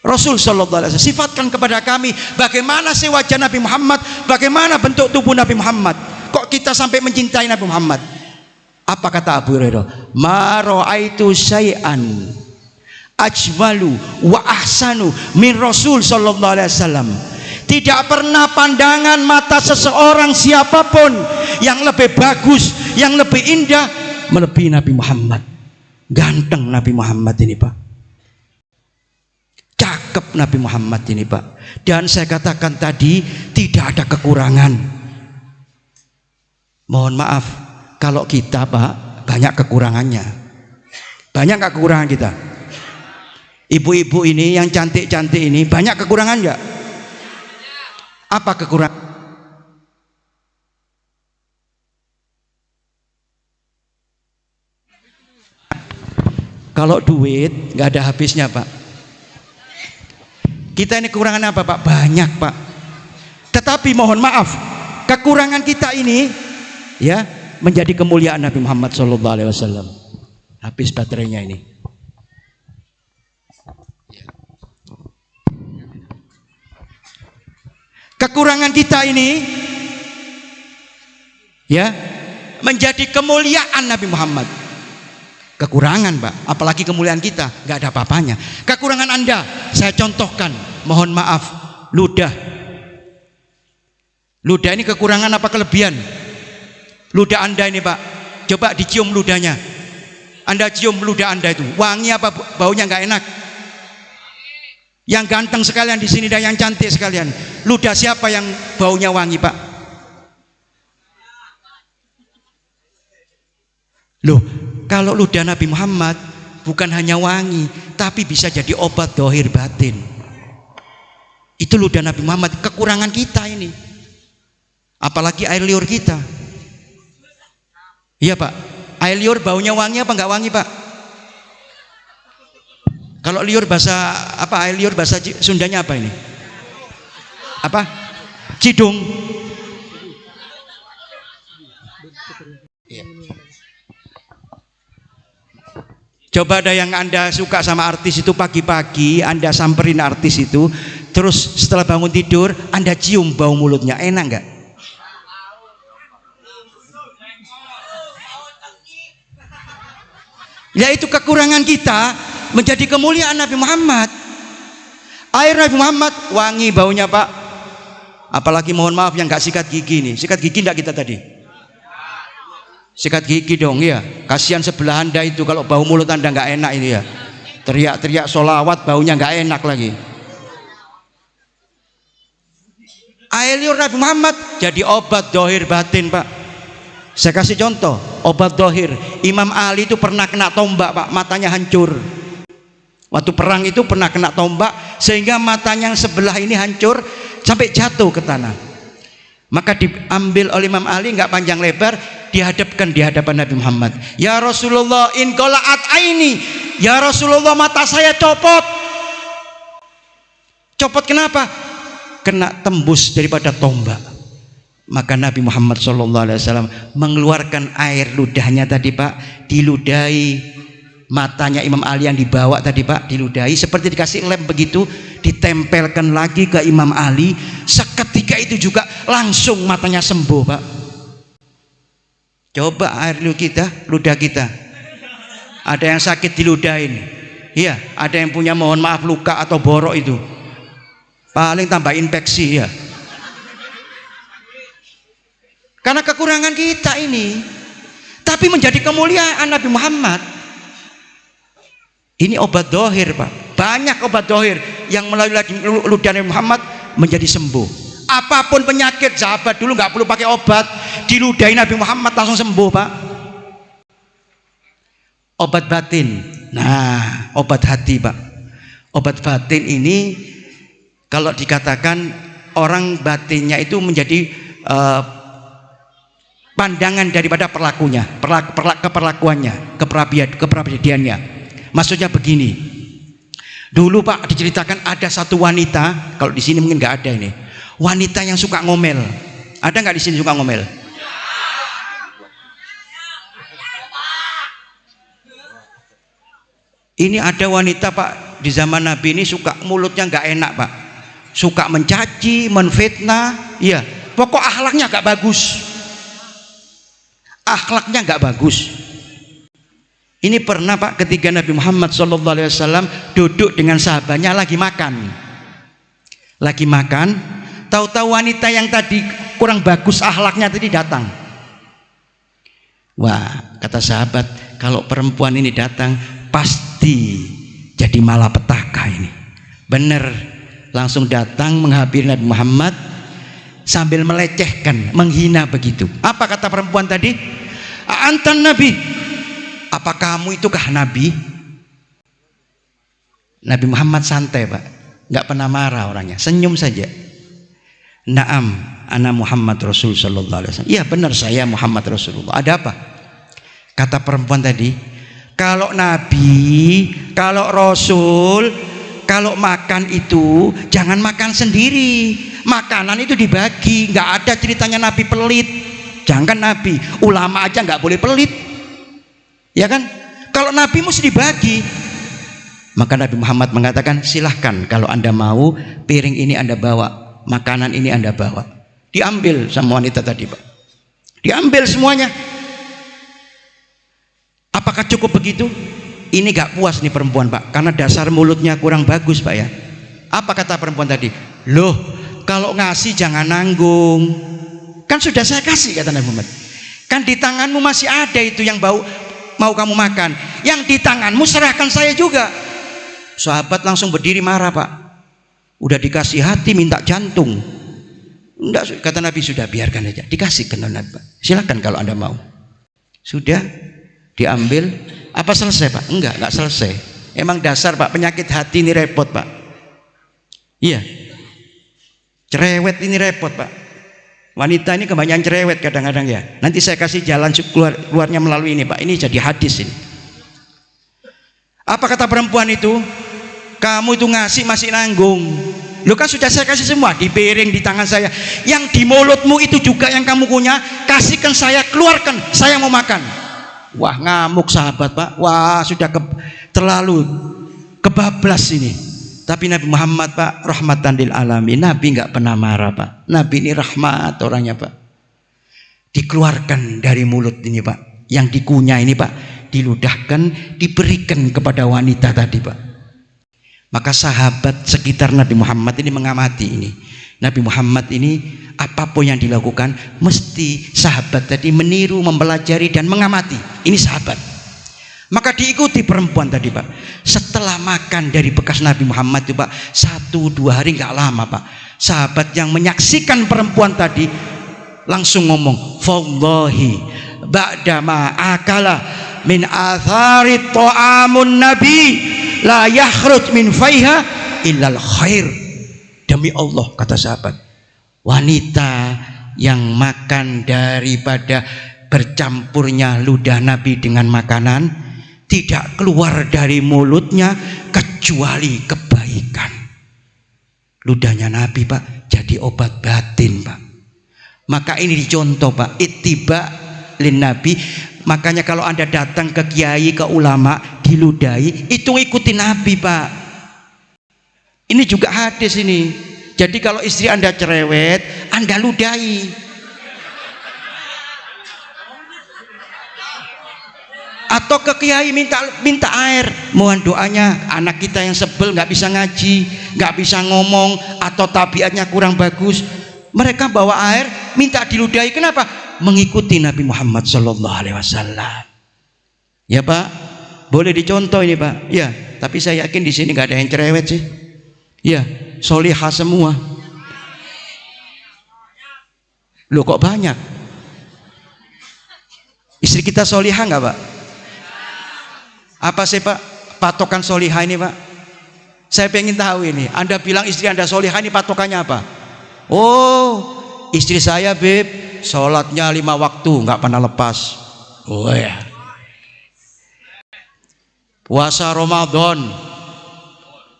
Rasul sallallahu alaihi wasallam, sifatkan kepada kami bagaimana sih wajah Nabi Muhammad, bagaimana bentuk tubuh Nabi Muhammad, kok kita sampai mencintai Nabi Muhammad. Apa kata Abu Hurairah? Ma ra'aitu syai'an ajmalu wa ahsanu min Rasul sallallahu alaihi wasallam. Tidak pernah pandangan mata seseorang siapapun yang lebih bagus, yang lebih indah melebihi Nabi Muhammad. Ganteng Nabi Muhammad ini Pak, cakep Nabi Muhammad ini Pak. Dan saya katakan tadi, tidak ada kekurangan. Mohon maaf kalau kita Pak banyak kekurangannya. Banyak gak kekurangan kita? Ibu-ibu ini yang cantik-cantik ini banyak kekurangan gak? Apa kekurangan? Kalau duit nggak ada habisnya Pak. Kita ini kekurangan apa Pak? Banyak Pak. Tetapi mohon maaf, kekurangan kita ini ya menjadi kemuliaan Nabi Muhammad SAW. Habis baterainya ini. Kekurangan kita ini ya menjadi kemuliaan Nabi Muhammad. Kekurangan Pak, apalagi kemuliaan kita nggak ada apa-apanya. Kekurangan Anda saya contohkan, mohon maaf, ludah. Ludah ini kekurangan apa kelebihan? Ludah Anda ini Pak, coba dicium ludahnya. Anda cium ludah Anda itu, wangi apa baunya? Nggak enak. Yang ganteng sekalian di sini dan yang cantik sekalian, ludah siapa yang baunya wangi Pak? Loh, kalau ludah Nabi Muhammad bukan hanya wangi, tapi bisa jadi obat dohir batin. Itu ludah Nabi Muhammad. Kekurangan kita ini, apalagi air liur kita. Iya Pak, air liur baunya wangi apa enggak wangi Pak? Kalau liur bahasa apa? Air liur bahasa Sundanya apa ini? Apa? Cidung. Iya. Coba ada yang Anda suka sama artis itu, pagi-pagi Anda samperin artis itu, terus setelah bangun tidur Anda cium bau mulutnya, enak nggak? Ya itu kekurangan kita menjadi kemuliaan Nabi Muhammad. Air Nabi Muhammad wangi baunya Pak. Apalagi mohon maaf yang nggak sikat gigi nih. Sikat gigi enggak kita tadi? Sikat gigi dong ya. Kasihan sebelah Anda itu kalau bau mulut Anda nggak enak ini ya. Teriak-teriak sholawat baunya nggak enak lagi. Air liur Nabi Muhammad jadi obat dohir batin, Pak. Saya kasih contoh, obat dohir. Imam Ali itu pernah kena tombak, Pak, matanya hancur. Waktu perang itu pernah kena tombak sehingga matanya yang sebelah ini hancur sampai jatuh ke tanah. Maka diambil oleh Imam Ali, nggak panjang lebar, dihadapkan di hadapan Nabi Muhammad. Ya Rasulullah, in qola'at aini. Ya Rasulullah, mata saya copot. Copot kenapa? Kena tembus daripada tombak. Maka Nabi Muhammad SAW mengeluarkan air ludahnya tadi, Pak, diludahi matanya Imam Ali yang dibawa tadi, Pak, diludahi seperti dikasih lem begitu, ditempelkan lagi ke Imam Ali. Seketika itu juga langsung matanya sembuh, Pak. Coba air ludah kita, ada yang sakit diludahin, iya, ada yang punya mohon maaf luka atau borok, itu paling tambah infeksi ya. Karena kekurangan kita ini, tapi menjadi kemuliaan Nabi Muhammad. Ini obat dohir, Pak. Banyak obat dohir yang melalui ludah Nabi Muhammad menjadi sembuh. Apapun penyakit, sahabat dulu nggak perlu pakai obat, diludahi Nabi Muhammad langsung sembuh, Pak. Obat batin, nah obat hati, Pak. Obat batin ini kalau dikatakan orang batinnya itu menjadi pandangan daripada perlakunya, keperlakuannya, kepribadiannya. Maksudnya begini, dulu, Pak, diceritakan ada satu wanita, kalau di sini mungkin nggak ada ini, wanita yang suka ngomel. Ada nggak di sini suka ngomel? Ini ada wanita, Pak, di zaman Nabi ini suka, mulutnya nggak enak, Pak, suka mencaci, menfitnah, iya, pokok akhlaknya nggak bagus. Akhlaknya nggak bagus. Ini pernah, Pak, ketika Nabi Muhammad SAW duduk dengan sahabatnya lagi makan, tahu-tahu wanita yang tadi kurang bagus akhlaknya tadi datang. Wah, kata sahabat, kalau perempuan ini datang pasti jadi malapetaka ini. Bener, langsung datang menghampiri Nabi Muhammad sambil melecehkan, menghina begitu. Apa kata perempuan tadi? Antan Nabi, apa kamu itukah Nabi? Nabi Muhammad santai, Pak, nggak pernah marah orangnya, senyum saja. Naam, ana Muhammad Rasul sallallahu alaihi wasallam. Iya benar, saya Muhammad Rasulullah. Ada apa? Kata perempuan tadi, kalau Nabi, kalau Rasul, kalau makan itu jangan makan sendiri, makanan itu dibagi. Nggak ada ceritanya Nabi pelit. Jangan Nabi, ulama aja nggak boleh pelit, ya kan? Kalau Nabi mesti dibagi. Maka Nabi Muhammad mengatakan, silahkan kalau anda mau, piring ini anda bawa, makanan ini anda bawa. Diambil sama wanita tadi, Pak, diambil semuanya. Apakah cukup begitu? Ini gak puas nih perempuan, Pak, karena dasar mulutnya kurang bagus, Pak, ya. Apa kata perempuan tadi? Loh, kalau ngasih jangan nanggung. Kan sudah saya kasih, kata Nabi Muhammad. Kan di tanganmu masih ada itu yang mau kamu makan. Yang di tanganmu serahkan saya juga. Sahabat langsung berdiri marah, Pak. Udah dikasih hati minta jantung. Enggak, kata Nabi, sudah biarkan aja, dikasihkan Nabi, Pak. Silakan kalau anda mau. Sudah diambil. Apa selesai, Pak? Enggak selesai. Emang dasar, Pak, penyakit hati ini repot, Pak. Iya, cerewet ini repot, Pak. Wanita ini kebanyakan cerewet kadang-kadang, ya. Nanti saya kasih jalan keluarnya melalui ini, Pak. Ini jadi hadis ini. Apa kata perempuan itu? Kamu itu ngasih masih nanggung. Lu kan sudah saya kasih semua di piring, di tangan saya. Yang di mulutmu itu juga yang kamu punya, kasihkan saya, keluarkan, saya mau makan. Wah, ngamuk sahabat, Pak. Wah, sudah terlalu kebablas ini. Tapi Nabi Muhammad, Pak, rahmatan lil alamin. Nabi nggak pernah marah, Pak. Nabi ini rahmat orangnya, Pak. Dikeluarkan dari mulut ini, Pak, yang dikunyah ini, Pak, diludahkan, diberikan kepada wanita tadi, Pak. Maka sahabat sekitar Nabi Muhammad ini mengamati ini. Nabi Muhammad ini apapun yang dilakukan mesti sahabat tadi meniru, mempelajari dan mengamati. Ini sahabat. Maka diikuti perempuan tadi Pak. Setelah makan dari bekas Nabi Muhammad itu Pak, 1-2 hari nggak lama Pak, sahabat yang menyaksikan perempuan tadi langsung ngomong, "Wallahi ba'dama akala min athari ta'amun nabi la yakhruj min faiha illal khair." Demi Allah, kata sahabat, wanita yang makan daripada bercampurnya ludah Nabi dengan makanan, tidak keluar dari mulutnya kecuali kebaikan. Ludahnya Nabi Pak jadi obat batin Pak. Maka ini dicontoh Pak, ittiba lin Nabi. Makanya kalau Anda datang ke kiai, ke ulama, diludahi, itu ikuti Nabi Pak. Ini juga hadis ini. Jadi kalau istri Anda cerewet, Anda ludahi. Atau ke kiai minta air, mohon doanya, anak kita yang sebel nggak bisa ngaji, nggak bisa ngomong, atau tabiatnya kurang bagus, mereka bawa air minta diludahi. Kenapa? Mengikuti Nabi Muhammad SAW. Ya Pak, boleh dicontoh ini Pak. Ya, tapi saya yakin di sini nggak ada yang cerewet sih. Ya, solihah semua. Loh kok banyak? Istri kita solihah nggak Pak? Apa sih Pak patokan solihah ini Pak? Saya pengen tahu ini. Anda bilang istri Anda solihah, ini patokannya apa? Oh, istri saya Beb, sholatnya 5 waktu nggak pernah lepas. Oh ya. Puasa Ramadan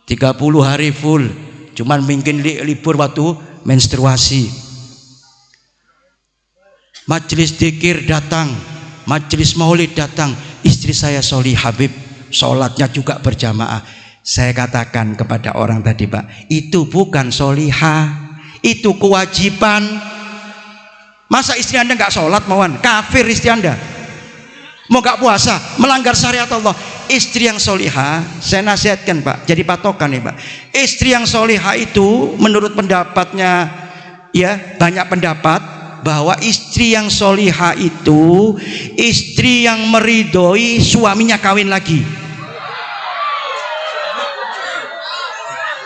30 hari full, cuman mungkin libur waktu menstruasi. Majelis dzikir datang, majelis maulid datang, istri saya solih Habib, sholatnya juga berjamaah. Saya katakan kepada orang tadi Pak, itu bukan solihah, itu kewajiban. Masa istri Anda nggak sholat mauan? Kafir istri Anda. Mau nggak puasa, melanggar syariat Allah. Istri yang solihah, saya nasihatkan Pak, jadi patokan nih Pak. Istri yang solihah itu menurut pendapatnya, ya banyak pendapat, bahwa istri yang solihah itu istri yang meridhoi suaminya kawin lagi.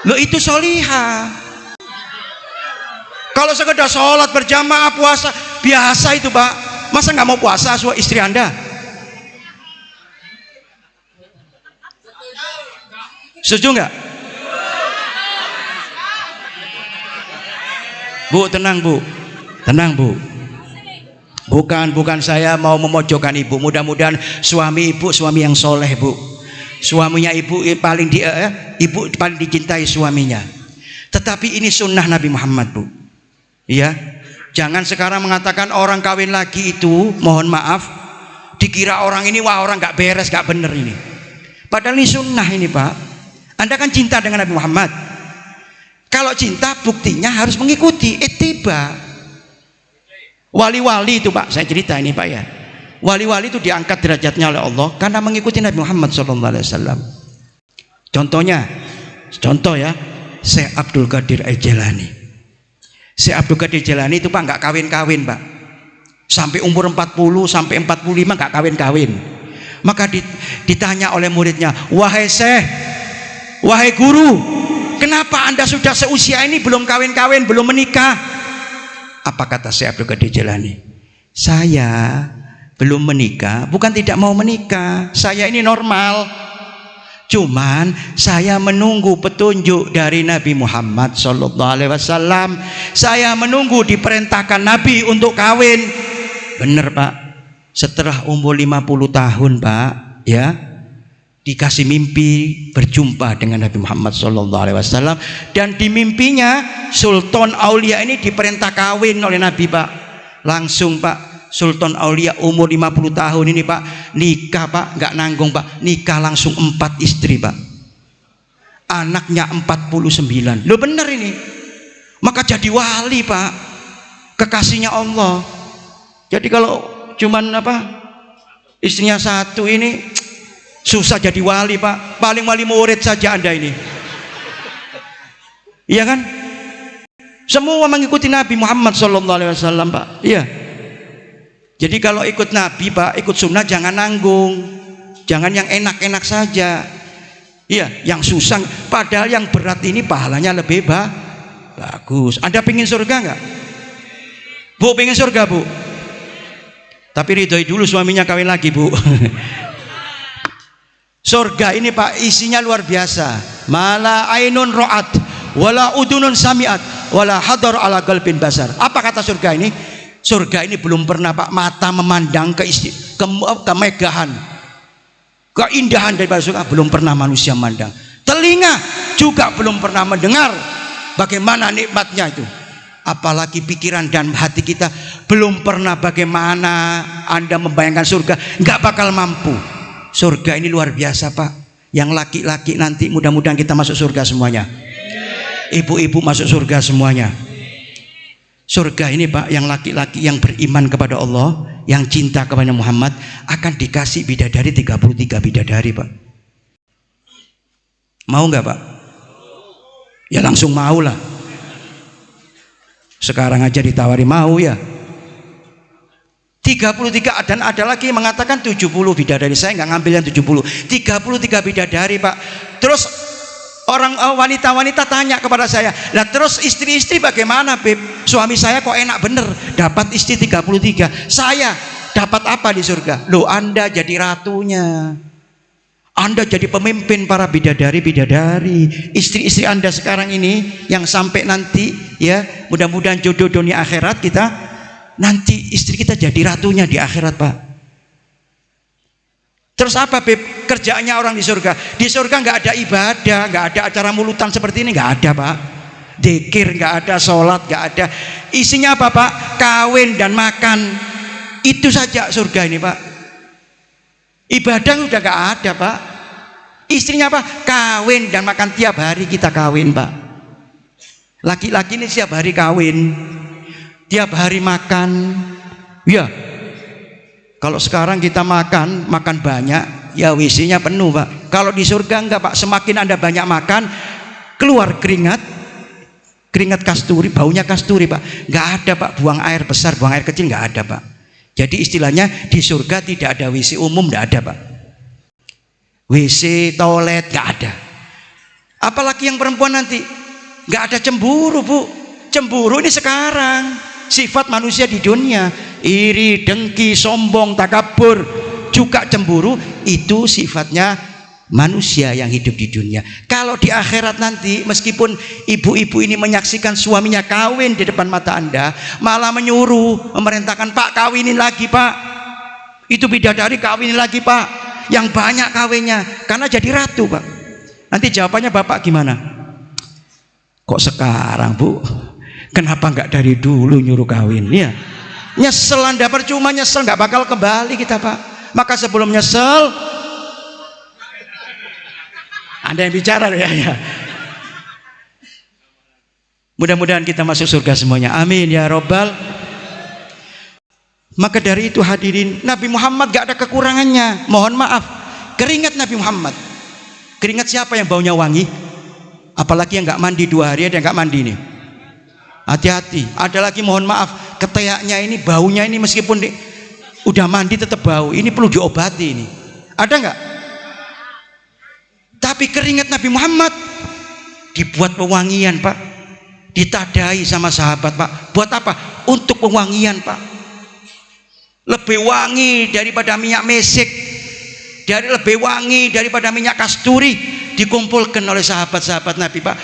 Loh itu solihah. Kalau sekedar sholat berjamaah, puasa biasa itu Pak, masa nggak mau puasa istri Anda? Setuju nggak? Bu, tenang Bu, tenang Bu. Bukan saya mau memojokkan ibu. Mudah-mudahan suami ibu suami yang soleh Bu. Suaminya ibu ibu paling dicintai suaminya. Tetapi ini sunnah Nabi Muhammad Bu. Iya, jangan sekarang mengatakan orang kawin lagi itu, mohon maaf, dikira orang ini wah orang nggak beres, nggak bener ini. Padahal ini sunnah ini Pak. Anda kan cinta dengan Nabi Muhammad. Kalau cinta buktinya harus mengikuti ittiba. Wali-wali itu Pak, saya cerita ini Pak ya. Wali-wali itu diangkat derajatnya oleh Allah karena mengikuti Nabi Muhammad SAW. Contoh ya, Syekh Abdul Qadir Al-Jilani. Syekh Abdul Qadir Al-Jilani itu Pak nggak kawin-kawin Pak. Sampai umur 40 sampai 45 nggak kawin-kawin. Maka ditanya oleh muridnya, wahai Syekh, wahai guru, kenapa Anda sudah seusia ini belum kawin-kawin, belum menikah? Apa kata Syekh Abdul Qadir Jilani? Saya belum menikah, bukan tidak mau menikah. Saya ini normal. Cuman saya menunggu petunjuk dari Nabi Muhammad SAW. Saya menunggu diperintahkan Nabi untuk kawin. Bener Pak. Setelah umur 50 tahun Pak, ya, dikasih mimpi berjumpa dengan Nabi Muhammad SAW, dan di mimpinya Sultan Aulia ini diperintah kawin oleh Nabi Pak. Langsung Pak, Sultan Aulia umur 50 tahun ini Pak, nikah Pak, nggak nanggung Pak, nikah langsung 4 istri Pak, anaknya 49. Loh bener ini. Maka jadi wali Pak, kekasihnya Allah. Jadi kalau cuman istrinya 1 ini susah jadi wali Pak. Paling wali murid saja Anda ini. Iya kan? Semua mengikuti Nabi Muhammad SAW Pak. Iya. Jadi kalau ikut Nabi Pak, ikut sunnah jangan nanggung. Jangan yang enak-enak saja. Iya, yang susah. Padahal yang berat ini pahalanya lebih bagus. Anda pengen surga nggak? Bu, pengen surga bu? Tapi ridhoi dulu suaminya kawin lagi bu. Surga ini Pak isinya luar biasa. Mala ainun ro'at, wala udunun sami'at, wala hadar ala qalbin basar. Apa kata surga ini? Surga ini belum pernah Pak mata memandang kemegahan, keindahan daripada surga, belum pernah manusia memandang. Telinga juga belum pernah mendengar bagaimana nikmatnya itu. Apalagi pikiran dan hati kita belum pernah bagaimana Anda membayangkan surga, nggak bakal mampu. Surga ini luar biasa Pak. Yang laki-laki nanti mudah-mudahan kita masuk surga semuanya. Ibu-ibu masuk surga semuanya. Surga ini Pak, yang laki-laki yang beriman kepada Allah, yang cinta kepada Muhammad, akan dikasih bidadari 33 bidadari Pak. Mau nggak Pak? Ya langsung mau lah. Sekarang aja ditawari mau ya. 33, dan ada lagi yang mengatakan 70 bidadari. Saya nggak ngambil yang 70, 33 bidadari Pak. Terus orang wanita-wanita tanya kepada saya, lah terus istri-istri bagaimana Beb? Suami saya kok enak bener dapat istri 33, saya dapat apa di surga? Loh, Anda jadi ratunya, Anda jadi pemimpin para bidadari-bidadari. Istri-istri Anda sekarang ini yang sampai nanti ya, mudah-mudahan jodoh dunia akhirat kita, nanti istri kita jadi ratunya di akhirat Pak. Terus apa Beb kerjaannya orang di surga? Di surga nggak ada ibadah, nggak ada acara mulutan seperti ini, nggak ada Pak. Dzikir nggak ada, sholat nggak ada. Isinya apa Pak? Kawin dan makan. Itu saja surga ini Pak. Ibadah udah nggak ada Pak. Istrinya apa? Kawin dan makan, tiap hari kita kawin Pak. Laki-laki ini setiap hari kawin, tiap hari makan. Ya, kalau sekarang kita makan banyak, ya WC-nya penuh Pak. Kalau di surga enggak Pak, semakin Anda banyak makan, keluar keringat kasturi, baunya kasturi Pak. Enggak ada Pak, buang air besar, buang air kecil enggak ada Pak. Jadi istilahnya di surga tidak ada WC umum, enggak ada Pak. WC, toilet enggak ada. Apalagi yang perempuan nanti, enggak ada cemburu Bu. Cemburu ini sekarang sifat manusia di dunia. Iri, dengki, sombong, takabur, juga cemburu, itu sifatnya manusia yang hidup di dunia. Kalau di akhirat nanti, meskipun ibu-ibu ini menyaksikan suaminya kawin di depan mata Anda, malah menyuruh, memerintahkan, Pak kawinin lagi Pak, itu bidadari kawinin lagi Pak, yang banyak kawinnya, karena jadi ratu Pak. Nanti jawabannya Bapak gimana? Kok sekarang Bu? Kenapa nggak dari dulu nyuruh kawin? Ya, nyesel Anda, percuma nyesel, nggak bakal kembali kita Pak. Maka sebelum nyesel, Anda yang bicara ya. Mudah-mudahan kita masuk surga semuanya. Amin ya robbal. Maka dari itu hadirin, Nabi Muhammad gak ada kekurangannya. Mohon maaf, keringat Nabi Muhammad. Keringat siapa yang baunya wangi? Apalagi yang gak mandi 2 hari, ada yang gak mandi nih. Hati-hati. Ada lagi mohon maaf, ketiaknya ini, baunya ini meskipun udah mandi tetap bau. Ini perlu diobati ini. Ada nggak? Tapi keringat Nabi Muhammad dibuat pewangian Pak, ditadai sama sahabat Pak. Buat apa? Untuk pewangian Pak. Lebih wangi daripada minyak mesik, lebih wangi daripada minyak kasturi, dikumpulkan oleh sahabat-sahabat Nabi Pak.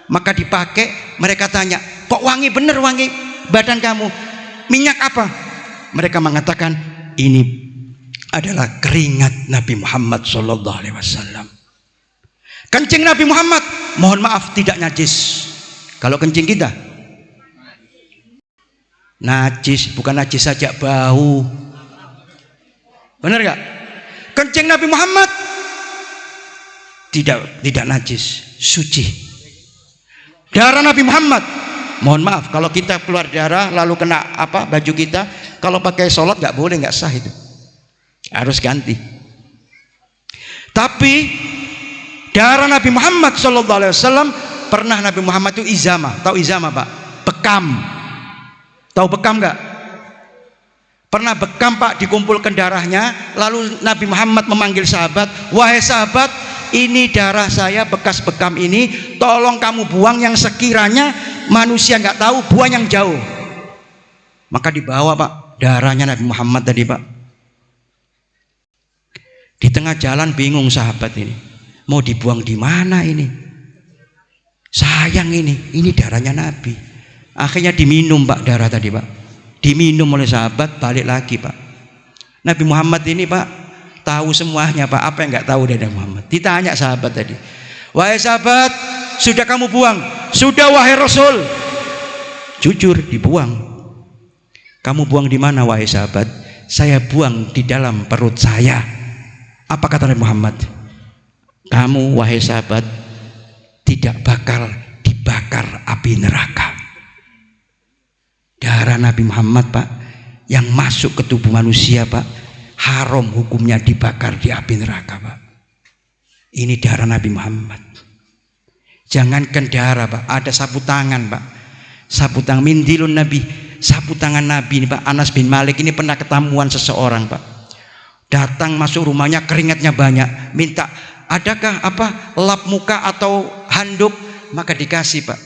Maka dipakai, mereka tanya, kok wangi bener wangi badan kamu? Minyak apa? Mereka mengatakan, ini adalah keringat Nabi Muhammad sallallahu alaihi wasallam. Kencing Nabi Muhammad, mohon maaf tidak najis. Kalau kencing kita najis, bukan najis saja, bau. Benar gak? Kencing Nabi Muhammad tidak najis, suci. Darah Nabi Muhammad, mohon maaf, kalau kita keluar darah lalu kena apa baju kita, kalau pakai sholat nggak boleh, nggak sah itu, harus ganti. Tapi darah Nabi Muhammad SAW pernah Nabi Muhammad itu izamah. Tahu izamah Pak? Bekam. Tahu bekam nggak? Pernah bekam Pak, dikumpulkan darahnya, lalu Nabi Muhammad memanggil sahabat, wahai sahabat, ini darah saya bekas bekam ini, tolong kamu buang yang sekiranya manusia nggak tahu, buang yang jauh. Maka dibawa Pak darahnya Nabi Muhammad tadi Pak. Di tengah jalan bingung sahabat ini, mau dibuang di mana ini? Sayang ini darahnya Nabi. Akhirnya diminum Pak darah tadi Pak. Diminum oleh sahabat, balik lagi Pak. Nabi Muhammad ini Pak tahu semuanya Pak, apa yang nggak tahu dari Nabi Muhammad. Ditanya sahabat tadi, wahai sahabat, sudah kamu buang? Sudah wahai Rasul. Jujur, dibuang. Kamu buang di mana wahai sahabat? Saya buang di dalam perut saya. Apa kata Nabi Muhammad? Kamu wahai sahabat tidak bakal dibakar api neraka. Darah Nabi Muhammad Pak yang masuk ke tubuh manusia Pak, haram hukumnya dibakar di api neraka Pak. Ini darah Nabi Muhammad. Jangankan darah Pak, ada sapu tangan Pak. Sapu tangan mindilun Nabi, sapu tangan Nabi ini Pak. Anas bin Malik ini pernah ketamuan seseorang Pak. Datang masuk rumahnya, keringatnya banyak, minta adakah lap muka atau handuk, maka dikasih Pak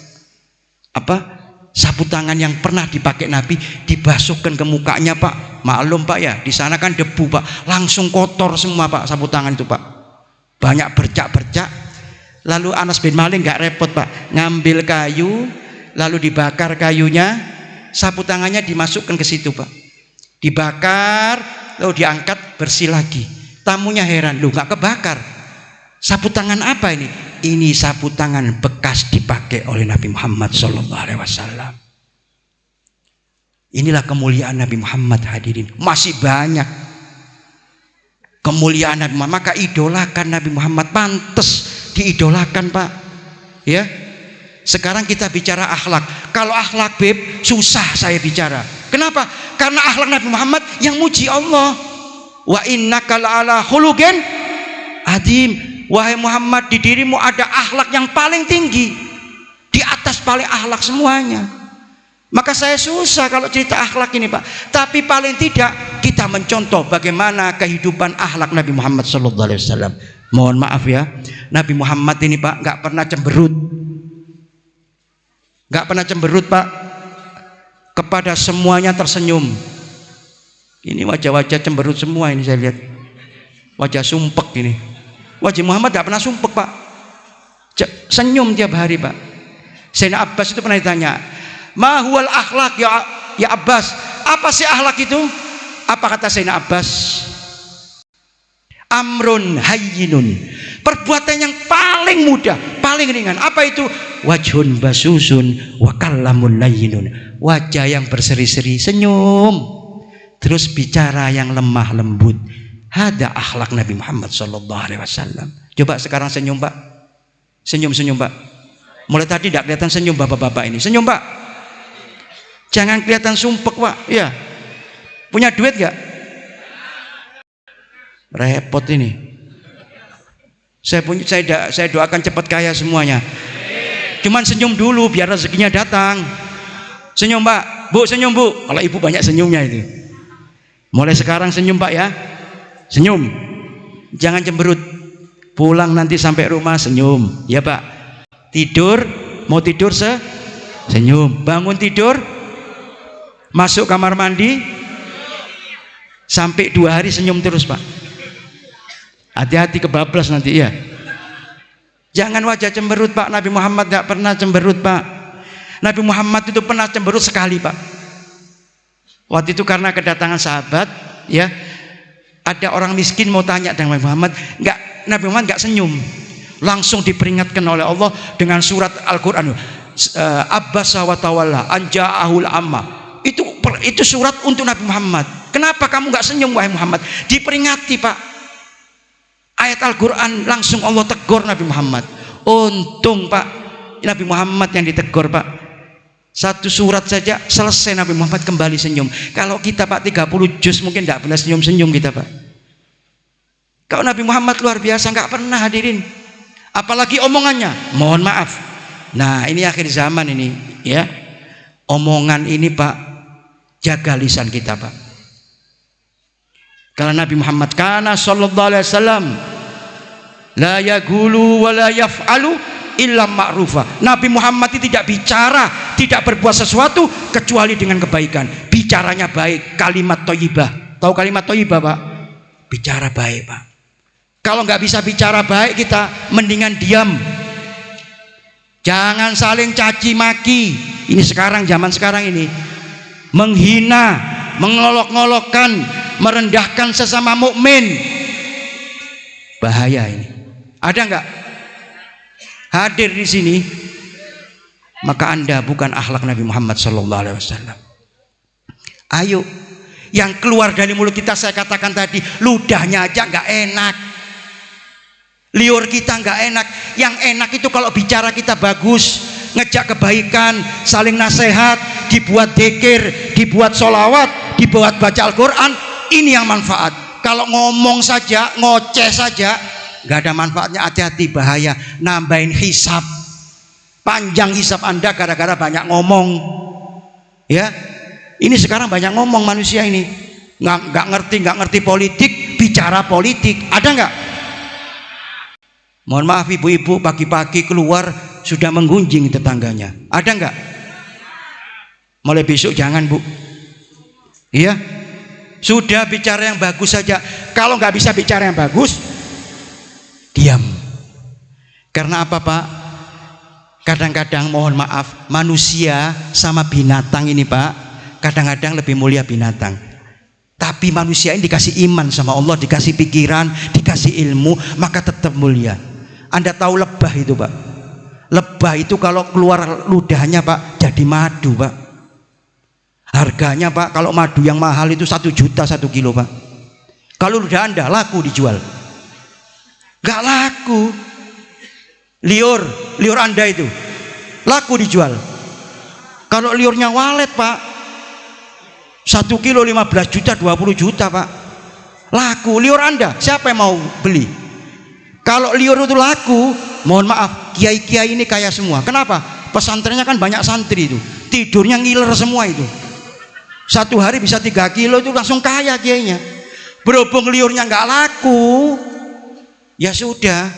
sapu tangan yang pernah dipakai Nabi, dibasuhkan ke mukanya Pak. Maklum Pak ya, di sana kan debu Pak, langsung kotor semua Pak sapu tangan itu Pak, banyak bercak-bercak. Lalu Anas bin Malik nggak repot Pak, ngambil kayu lalu dibakar kayunya, sapu tangannya dimasukkan ke situ Pak, dibakar lalu diangkat, bersih lagi. Tamunya heran, loh nggak kebakar, sapu tangan apa ini? Ini sapu tangan bekas dipakai oleh Nabi Muhammad SAW. Inilah kemuliaan Nabi Muhammad hadirin. Masih banyak kemuliaan Nabi Muhammad. Maka idolakan Nabi Muhammad, pantas diidolakan Pak. Ya. Sekarang kita bicara akhlak. Kalau akhlak beb, susah saya bicara. Kenapa? Karena akhlak Nabi Muhammad yang muji Allah. Wa innaka la'ala khuluqin adzim. Wahai Muhammad, di dirimu ada akhlak yang paling tinggi, di atas paling akhlak semuanya. Maka saya susah kalau cerita akhlak ini Pak. Tapi paling tidak kita mencontoh bagaimana kehidupan akhlak Nabi Muhammad SAW. Mohon maaf ya, Nabi Muhammad ini Pak nggak pernah cemberut, nggak pernah cemberut Pak. Kepada semuanya tersenyum. Ini wajah-wajah cemberut semua ini saya lihat, wajah sumpek ini. Wajah Muhammad tidak pernah sumpek Pak, senyum tiap hari Pak. Sayyidina Abbas itu pernah ditanya, ma huwal akhlak ya Abbas, apa sih akhlak itu? Apa kata Sayyidina Abbas? Amrun hayyinun, perbuatan yang paling mudah, paling ringan. Apa itu? Wajhun basusun wa kallamun layyinun, wajah yang berseri-seri, senyum, terus bicara yang lemah lembut. Ada akhlak Nabi Muhammad SAW. Coba sekarang senyum Pak, senyum Pak. Mulai tadi tidak kelihatan senyum bapak-bapak ini. Senyum Pak, jangan kelihatan sumpek Pak. Ya, punya duit gak? Repot ini. Saya doakan cepat kaya semuanya. Cuman senyum dulu biar rezekinya datang. Senyum Pak, Bu, senyum Bu. Kalau ibu banyak senyumnya itu. Mulai sekarang senyum Pak ya. Senyum, jangan cemberut. Pulang nanti sampai rumah senyum, ya Pak. Tidur, mau tidur senyum. Bangun tidur, masuk kamar mandi, sampai 2 hari senyum terus Pak. Hati-hati kebablas nanti ya. Jangan wajah cemberut Pak. Nabi Muhammad tidak pernah cemberut Pak. Nabi Muhammad itu pernah cemberut sekali Pak. Waktu itu karena kedatangan sahabat, ya. Ada orang miskin mau tanya dengan Nabi Muhammad, Nabi Muhammad nggak senyum, langsung diperingatkan oleh Allah dengan surat Al-Quran, Abbasa wa tawalla anja'ahul amma. Itu surat untuk Nabi Muhammad. Kenapa kamu nggak senyum wahai Muhammad? Diperingati Pak. Ayat Al-Quran langsung Allah tegur Nabi Muhammad. Untung Pak, Nabi Muhammad yang ditegur Pak. Satu surat saja selesai Nabi Muhammad kembali senyum. Kalau kita Pak 30 juz mungkin tidak pernah senyum-senyum kita Pak. Kalau Nabi Muhammad luar biasa, nggak pernah hadirin. Apalagi omongannya, mohon maaf. Nah ini akhir zaman ini ya. Omongan ini Pak, jaga lisan kita Pak. Kalau Nabi Muhammad kana sallallahu alaihi wasallam la yaqulu wa la yaf'alu illa ma'rufa. Nabi Muhammad itu tidak bicara, tidak berbuat sesuatu kecuali dengan kebaikan. Bicaranya baik, kalimat thayyibah. Tahu kalimat thayyibah, Pak? Bicara baik, Pak. Kalau nggak bisa bicara baik, kita mendingan diam. Jangan saling caci maki. Ini sekarang, zaman sekarang ini, menghina, mengolok-ngolokkan, merendahkan sesama mukmin. Bahaya ini. Ada nggak hadir di sini? Maka Anda bukan akhlak Nabi Muhammad SAW. Ayo, yang keluar dari mulut kita, saya katakan tadi, ludahnya aja nggak enak, liur kita nggak enak. Yang enak itu kalau bicara kita bagus, ngejak kebaikan, saling nasihat, dibuat dzikir, dibuat sholawat, dibuat baca Al-Quran. Ini yang manfaat. Kalau ngomong saja, ngoceh saja, nggak ada manfaatnya. Hati-hati, bahaya, nambahin hisab, panjang hisab Anda gara-gara banyak ngomong. Ya, ini sekarang banyak ngomong manusia ini, nggak ngerti politik, bicara politik. Ada nggak? Mohon maaf ibu-ibu, pagi-pagi keluar sudah menggunjing tetangganya. Ada nggak? Mulai besok jangan, Bu. Iya, sudah bicara yang bagus saja. Kalau nggak bisa bicara yang bagus, diam. Karena apa, Pak? Kadang-kadang mohon maaf, manusia sama binatang ini, Pak, kadang-kadang lebih mulia binatang. Tapi manusia ini dikasih iman sama Allah, dikasih pikiran, dikasih ilmu, maka tetap mulia. Anda tahu lebah itu, Pak? Lebah itu kalau keluar ludahnya, Pak, jadi madu, Pak. Harganya, Pak, kalau madu yang mahal itu 1 juta 1 kilo, Pak. Kalau ludah Anda laku dijual? Gak laku. Liur Anda itu laku dijual. Kalau liurnya walet, Pak, 1 kilo 15 juta 20 juta, Pak, laku. Liur Anda siapa yang mau beli? Kalau liur itu laku, mohon maaf, kiai-kiai ini kaya semua. Kenapa? Pesantrennya kan banyak santri itu, tidurnya ngiler semua itu. 1 hari bisa 3 kilo itu langsung kaya kiainya. Berhubung liurnya nggak laku, ya sudah,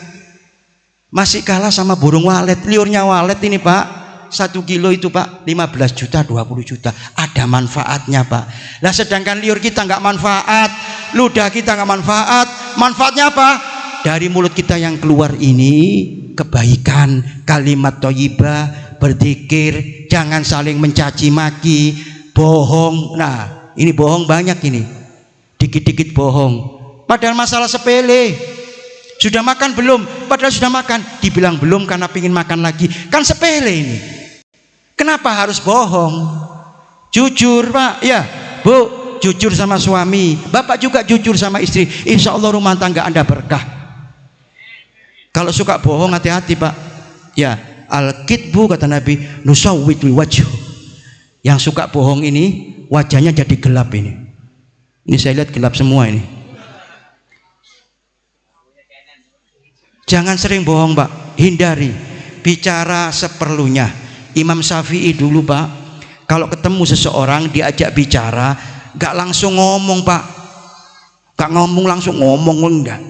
masih kalah sama burung walet. Liurnya walet ini, Pak, 1 kilo itu, Pak, 15 juta 20 juta. Ada manfaatnya, Pak. Lah sedangkan liur kita nggak manfaat, ludah kita nggak manfaat. Manfaatnya apa? Dari mulut kita yang keluar ini kebaikan, kalimat thayyibah, berzikir, jangan saling mencaci maki, bohong. Nah, ini bohong banyak ini. Dikit-dikit bohong. Padahal masalah sepele. Sudah makan belum? Padahal sudah makan. Dibilang belum karena pingin makan lagi. Kan sepele ini. Kenapa harus bohong? Jujur, Pak. Ya, Bu, jujur sama suami. Bapak juga jujur sama istri. Insya Allah rumah tangga Anda berkah. Kalau suka bohong, hati-hati, Pak. Ya, al-kitbu kata Nabi, nusawwitul wajh. Yang suka bohong ini wajahnya jadi gelap ini. Ini saya lihat gelap semua ini. Jangan sering bohong, Pak. Hindari. Bicara seperlunya. Imam Syafi'i dulu, Pak, kalau ketemu seseorang diajak bicara, gak langsung ngomong, Pak. Gak ngomong langsung ngomong, enggak.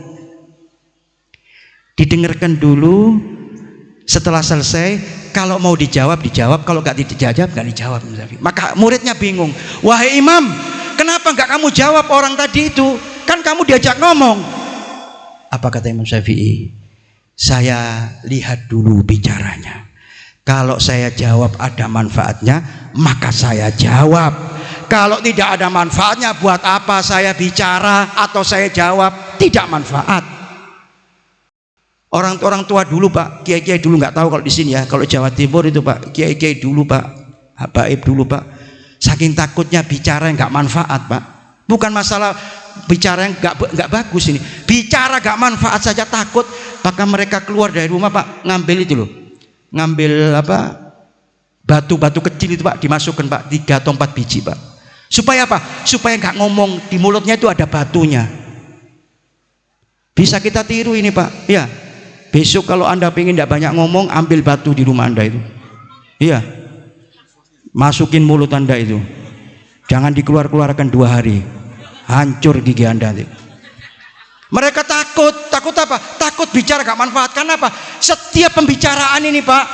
Didengarkan dulu. Setelah selesai, kalau mau dijawab dijawab, kalau gak dijawab gak dijawab. Maka muridnya bingung. Wahai Imam, kenapa gak kamu jawab orang tadi itu? Kan kamu diajak ngomong. Apa kata Imam Syafi'i? Saya lihat dulu bicaranya. Kalau saya jawab ada manfaatnya, maka saya jawab. Kalau tidak ada manfaatnya, buat apa saya bicara atau saya jawab? Tidak manfaat. Orang tua dulu, Pak, kiai-kiai dulu, nggak tahu kalau di sini ya, kalau Jawa Timur itu, Pak, kiai-kiai dulu, Pak, habaib dulu, Pak, saking takutnya bicara yang nggak manfaat, Pak. Bukan masalah bicara yang nggak bagus ini, bicara nggak manfaat saja takut. Maka mereka keluar dari rumah, Pak, ngambil itu loh, ngambil apa, batu-batu kecil itu, Pak, dimasukkan, Pak, 3 atau 4 biji, Pak. Supaya apa? Supaya nggak ngomong, di mulutnya itu ada batunya. Bisa kita tiru ini, Pak, ya. Besok kalau Anda pengen tidak banyak ngomong, ambil batu di rumah Anda itu, iya, masukin mulut Anda itu, jangan dikeluarkan 2 hari. hancur gigi Anda nanti. Mereka takut apa? Takut bicara gak manfaat. Karena apa? Setiap pembicaraan ini Pak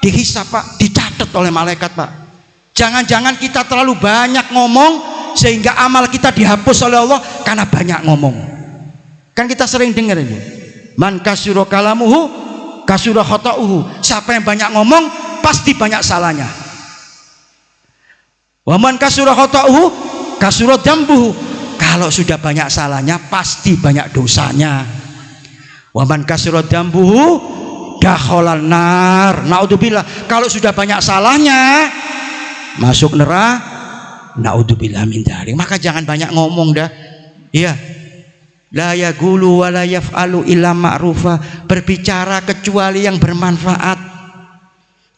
dihisab Pak, dicatat oleh malaikat Pak. Jangan-jangan kita terlalu banyak ngomong sehingga amal kita dihapus oleh Allah karena banyak ngomong. Kan kita sering dengar ini, man kasura kalamuhu kasura khata'uhu. Siapa yang banyak ngomong pasti banyak salahnya. Wa man kasura khata'uhu kasura dzambuhu. Kalau sudah banyak salahnya pasti banyak dosanya. Wa man kasura dzambuhu dakhalal nar. Naudzubillah. Kalau sudah banyak salahnya masuk neraka. Naudzubillah min dzalik. Maka jangan banyak ngomong dah. Iya. La yaqulu wa la yaf'alu illa ma'rufa. Berbicara kecuali yang bermanfaat.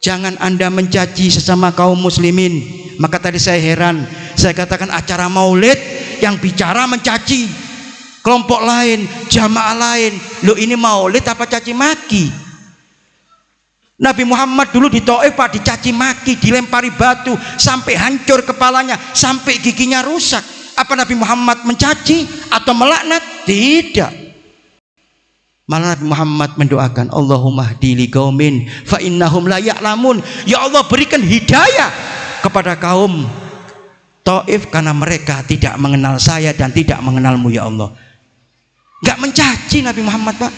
Jangan Anda mencaci sesama kaum muslimin. Maka tadi saya heran, saya katakan acara maulid yang bicara mencaci kelompok lain, jamaah lain. Loh, ini maulid apa caci maki? Nabi Muhammad dulu di Taif Pak dicaci maki, dilempari batu sampai hancur kepalanya, sampai giginya rusak. Apa Nabi Muhammad mencaci atau melaknat? Tidak. Malah Nabi Muhammad mendoakan, Allahumma hdi liqaumin fa innahum la ya'lamun. Ya Allah, berikan hidayah kepada kaum Taif karena mereka tidak mengenal saya dan tidak mengenalmu ya Allah. Gak mencaci Nabi Muhammad Pak,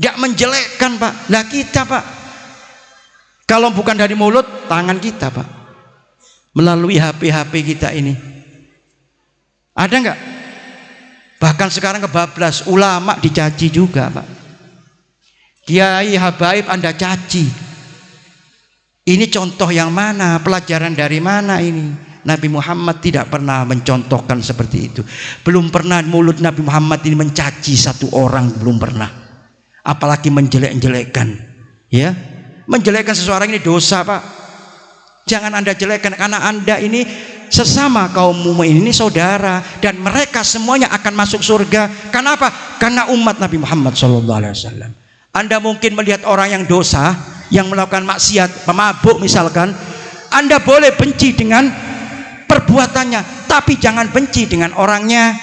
gak menjelekkan Pak. Lah kita Pak, kalau bukan dari mulut, tangan kita Pak, melalui HP kita ini ada nggak? Bahkan sekarang kebablas, ulama dicaci juga Pak. Kiai habaib Anda caci. Ini contoh yang mana? Pelajaran dari mana ini? Nabi Muhammad tidak pernah mencontohkan seperti itu. Belum pernah mulut Nabi Muhammad ini mencaci satu orang, belum pernah. Apalagi menjelek-jelekkan. Ya, menjelekkan seseorang ini dosa Pak. Jangan Anda jelekkan, karena Anda ini sesama kaum mukmin ini saudara, dan mereka semuanya akan masuk surga. Kenapa? Karena umat Nabi Muhammad SAW. Anda mungkin melihat orang yang dosa, yang melakukan maksiat, pemabuk misalkan, Anda boleh benci dengan perbuatannya, tapi jangan benci dengan orangnya.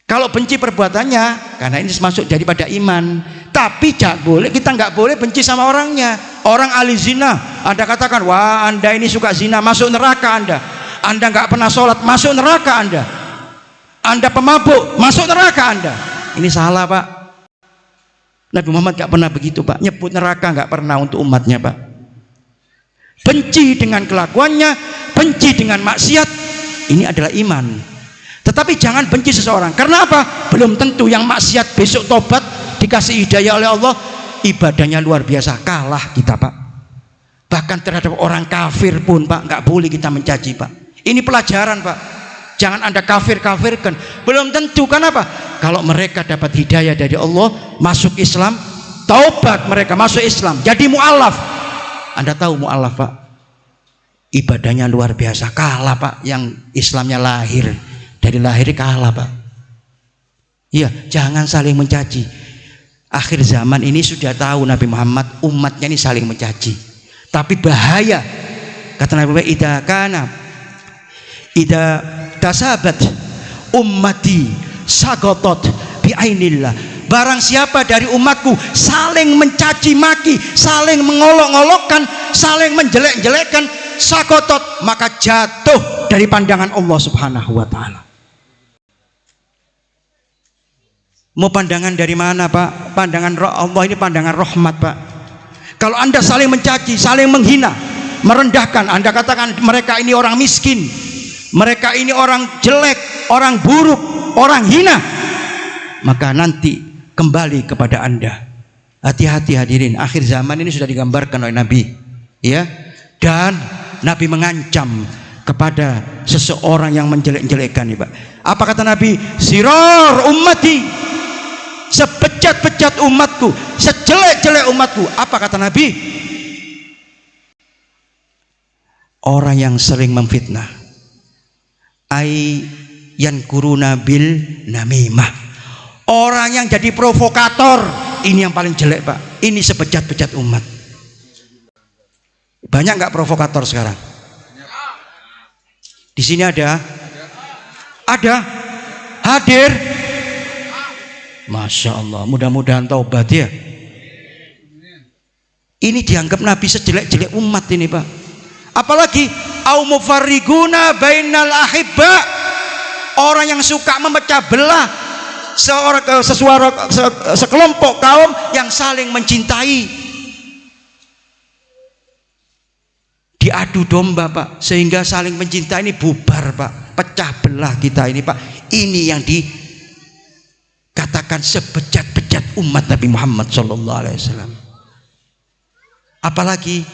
Kalau benci perbuatannya, karena ini masuk daripada iman. Tapi kita nggak boleh benci sama orangnya. Orang ahli zina, Anda katakan, wah Anda ini suka zina, masuk neraka Anda. Anda nggak pernah sholat, masuk neraka Anda. Anda pemabuk, masuk neraka Anda. Ini salah Pak. Nabi Muhammad nggak pernah begitu Pak. Nyebut neraka nggak pernah untuk umatnya Pak. Benci dengan kelakuannya, benci dengan maksiat, ini adalah iman. Tetapi jangan benci seseorang. Karena apa? Belum tentu yang maksiat besok tobat, dikasih hidayah oleh Allah, ibadahnya luar biasa. Kalah kita Pak. Bahkan terhadap orang kafir pun Pak, nggak boleh kita mencaci Pak. Ini pelajaran Pak. Jangan Anda kafirkan. Belum tentu. Kenapa? Kalau mereka dapat hidayah dari Allah, masuk Islam, taubat mereka, masuk Islam, jadi mu'alaf. Anda tahu mu'alaf Pak, ibadahnya luar biasa. Kalah Pak yang Islamnya lahir, dari lahir kalah Pak. Iya, jangan saling mencaci. Akhir zaman ini sudah tahu Nabi Muhammad, umatnya ini saling mencaci. Tapi bahaya. Kata Nabi Muhammad, idza tasabat ummati sagotot bi'ainillah. Barang siapa dari umatku saling mencaci maki, saling mengolok-olokkan, saling menjelek-jelekkan, sagotot, maka jatuh dari pandangan Allah Subhanahu wa ta'ala. Mau pandangan dari mana Pak? Pandangan Allah ini pandangan rahmat Pak. Kalau Anda saling mencaci, saling menghina, merendahkan, Anda katakan mereka ini orang miskin, mereka ini orang jelek, orang buruk, orang hina, maka nanti kembali kepada Anda. Hati-hati hadirin, akhir zaman ini sudah digambarkan oleh Nabi, ya. Dan Nabi mengancam kepada seseorang yang menjelek-jelekkan ini Pak. Apa kata Nabi? Sirar ummati, sebejat-bejat umatku, sejelek-jelek umatku. Apa kata Nabi? Orang yang sering memfitnah, yankuruna bil namimah. Orang yang jadi provokator, ini yang paling jelek Pak. Ini sebejat-bejat umat. Banyak nggak provokator sekarang? Di sini ada? Ada? Hadir? Masya Allah, mudah-mudahan taubat ya. Ini dianggap Nabi sejelek-jelek umat ini Pak. Apalagi au mufarriguna bainal ahibba, orang yang suka memecah belah sekelompok kaum yang saling mencintai, diadu domba Pak, sehingga saling mencintai ini bubar Pak, pecah belah kita ini Pak. Ini yang dikatakan sebejat-bejat umat Nabi Muhammad SAW. Apalagi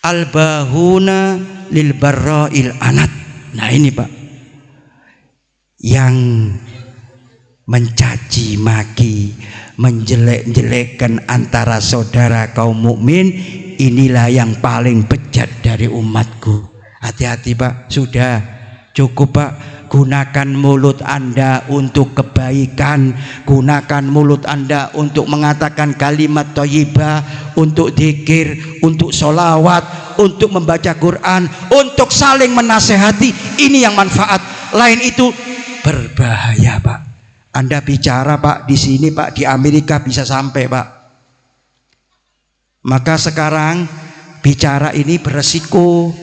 albahuna lil barra'il anat. Nah ini Pak, yang mencaci maki, menjelek-jelekkan antara saudara kaum mukmin, inilah yang paling bejat dari umatku. Hati-hati Pak, sudah cukup Pak. Gunakan mulut Anda untuk kebaikan, gunakan mulut Anda untuk mengatakan kalimat thayyibah, untuk zikir, untuk sholawat, untuk membaca Quran, untuk saling menasehati. Ini yang manfaat. Lain itu berbahaya Pak. Anda bicara Pak di sini Pak, di Amerika bisa sampai Pak. Maka sekarang bicara ini beresiko,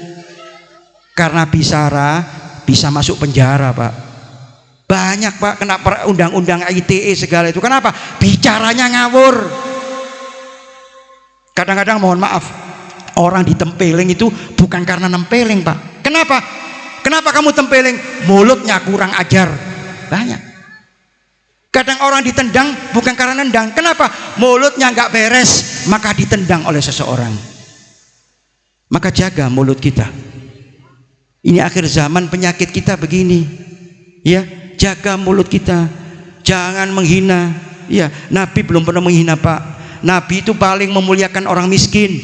karena bicara bisa masuk penjara Pak. Banyak Pak kena undang-undang ITE segala itu. Kenapa? Bicaranya ngawur. Kadang-kadang mohon maaf, orang ditempeling itu bukan karena nempeling Pak. Kenapa? Kenapa kamu tempeling? Mulutnya kurang ajar. Banyak. Kadang orang ditendang bukan karena nendang. Kenapa? Mulutnya nggak beres, maka ditendang oleh seseorang. Maka jaga mulut kita. Ini akhir zaman, penyakit kita begini, ya. Jaga mulut kita, jangan menghina. Ya, Nabi belum pernah menghina Pak. Nabi itu paling memuliakan orang miskin,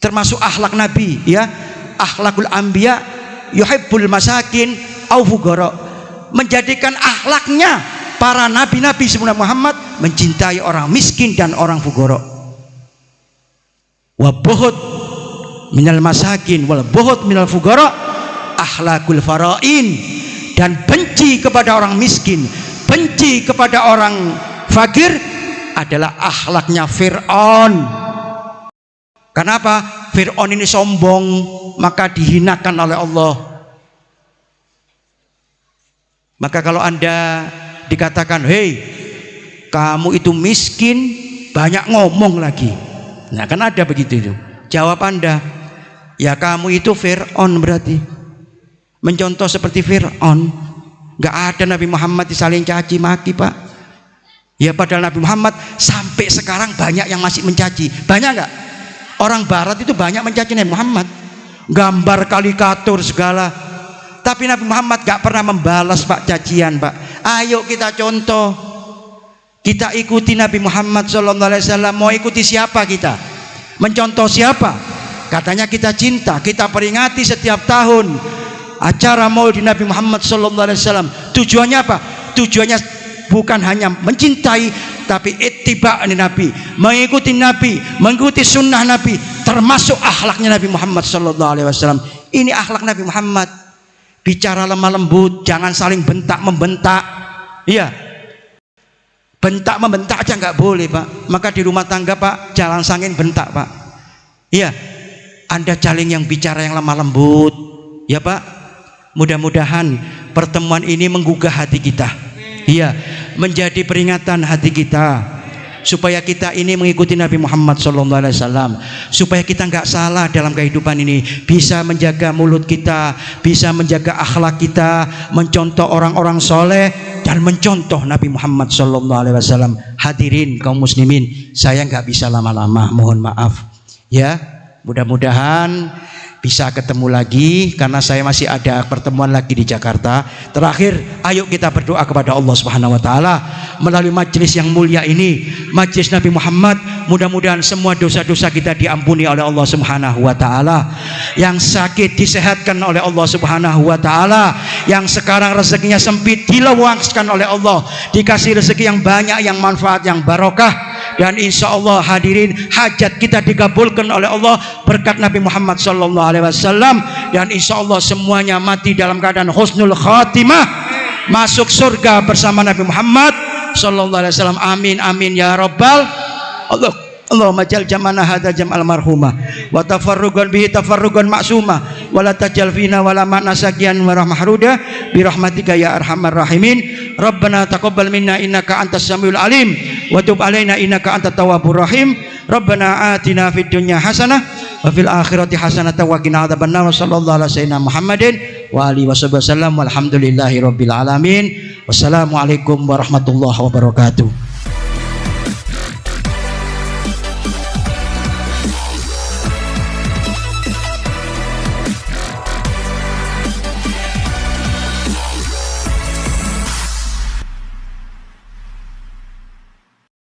termasuk akhlak Nabi, ya. Akhlakul anbiya yuhibbul masakin au fuqara. Menjadikan akhlaknya para nabi-nabi sebelum Muhammad mencintai orang miskin dan orang fuqara. Wa buhut minal masakin wal buhut minal fuqara akhlakul farain. Dan benci kepada orang miskin, benci kepada orang fakir adalah akhlaknya Fir'aun. Kenapa? Fir'aun ini sombong, maka dihinakan oleh Allah. Maka kalau Anda dikatakan, hei kamu itu miskin, banyak ngomong lagi. Nah kan ada begitu itu. Jawab Anda, ya kamu itu Fir'aun berarti. Mencontoh seperti Fir'aun. Gak ada Nabi Muhammad disaling caci maki Pak. Ya padahal Nabi Muhammad sampai sekarang banyak yang masih mencaci. Banyak gak? Orang barat itu banyak mencaci Nabi Muhammad, gambar karikatur segala. Tapi Nabi Muhammad gak pernah membalas Pak cacian Pak. Ayo kita contoh, kita ikuti Nabi Muhammad SAW. Mau ikuti siapa kita? Mencontoh siapa? Katanya kita cinta, kita peringati setiap tahun acara Maulid Nabi Muhammad SAW. Tujuannya apa? Tujuannya bukan hanya mencintai, tapi ittiba' Nabi, mengikuti Nabi, mengikuti sunnah Nabi, termasuk akhlaknya Nabi Muhammad SAW. Ini akhlak Nabi Muhammad. Bicara lemah lembut, jangan saling bentak membentak. Iya, bentak membentak aja nggak boleh Pak. Maka di rumah tangga Pak, jangan sangin bentak Pak. Iya, Anda jaling yang bicara yang lemah lembut, ya Pak. Mudah-mudahan pertemuan ini menggugah hati kita, iya, menjadi peringatan hati kita, supaya kita ini mengikuti Nabi Muhammad SAW, supaya kita nggak salah dalam kehidupan ini, bisa menjaga mulut kita, bisa menjaga akhlak kita, mencontoh orang-orang soleh dan mencontoh Nabi Muhammad SAW. Hadirin kaum muslimin, saya nggak bisa lama-lama, mohon maaf, ya. Mudah-mudahan bisa ketemu lagi, karena saya masih ada pertemuan lagi di Jakarta. Terakhir, ayo kita berdoa kepada Allah Subhanahu wa taala melalui majelis yang mulia ini, majelis Nabi Muhammad. Mudah-mudahan semua dosa-dosa kita diampuni oleh Allah Subhanahu wa taala. Yang sakit disehatkan oleh Allah Subhanahu wa taala. Yang sekarang rezekinya sempit diluaskan oleh Allah, dikasih rezeki yang banyak, yang manfaat, yang barokah. dan insya Allah hadirin hajat kita dikabulkan oleh Allah berkat Nabi Muhammad sallallahu alaihi wasallam, dan insya Allah semuanya mati dalam keadaan husnul khatimah, masuk surga bersama Nabi Muhammad sallallahu alaihi wasallam. Amin amin ya rabbal Allah. Allahumma jal jamana hadza jam'al marhumah wa tafarrugan bihi tafarrugan maksumah wa la tajal fina wa la ma'nasakian wa rahmahruda bi rahmatika ya arhamar rahimin. Rabbana taqabbal minna innaka antas samiul alim wa tub alaina innaka antat tawwabur rahim. Rabbana atina fid dunya hasanah wa fil akhirati hasanah wa qina adzabannar. Sallallahu alaihi wasallam Muhammadin wa alihi wasallam walhamdulillahi rabbil alamin. Wassalamualaikum warahmatullahi wabarakatuh.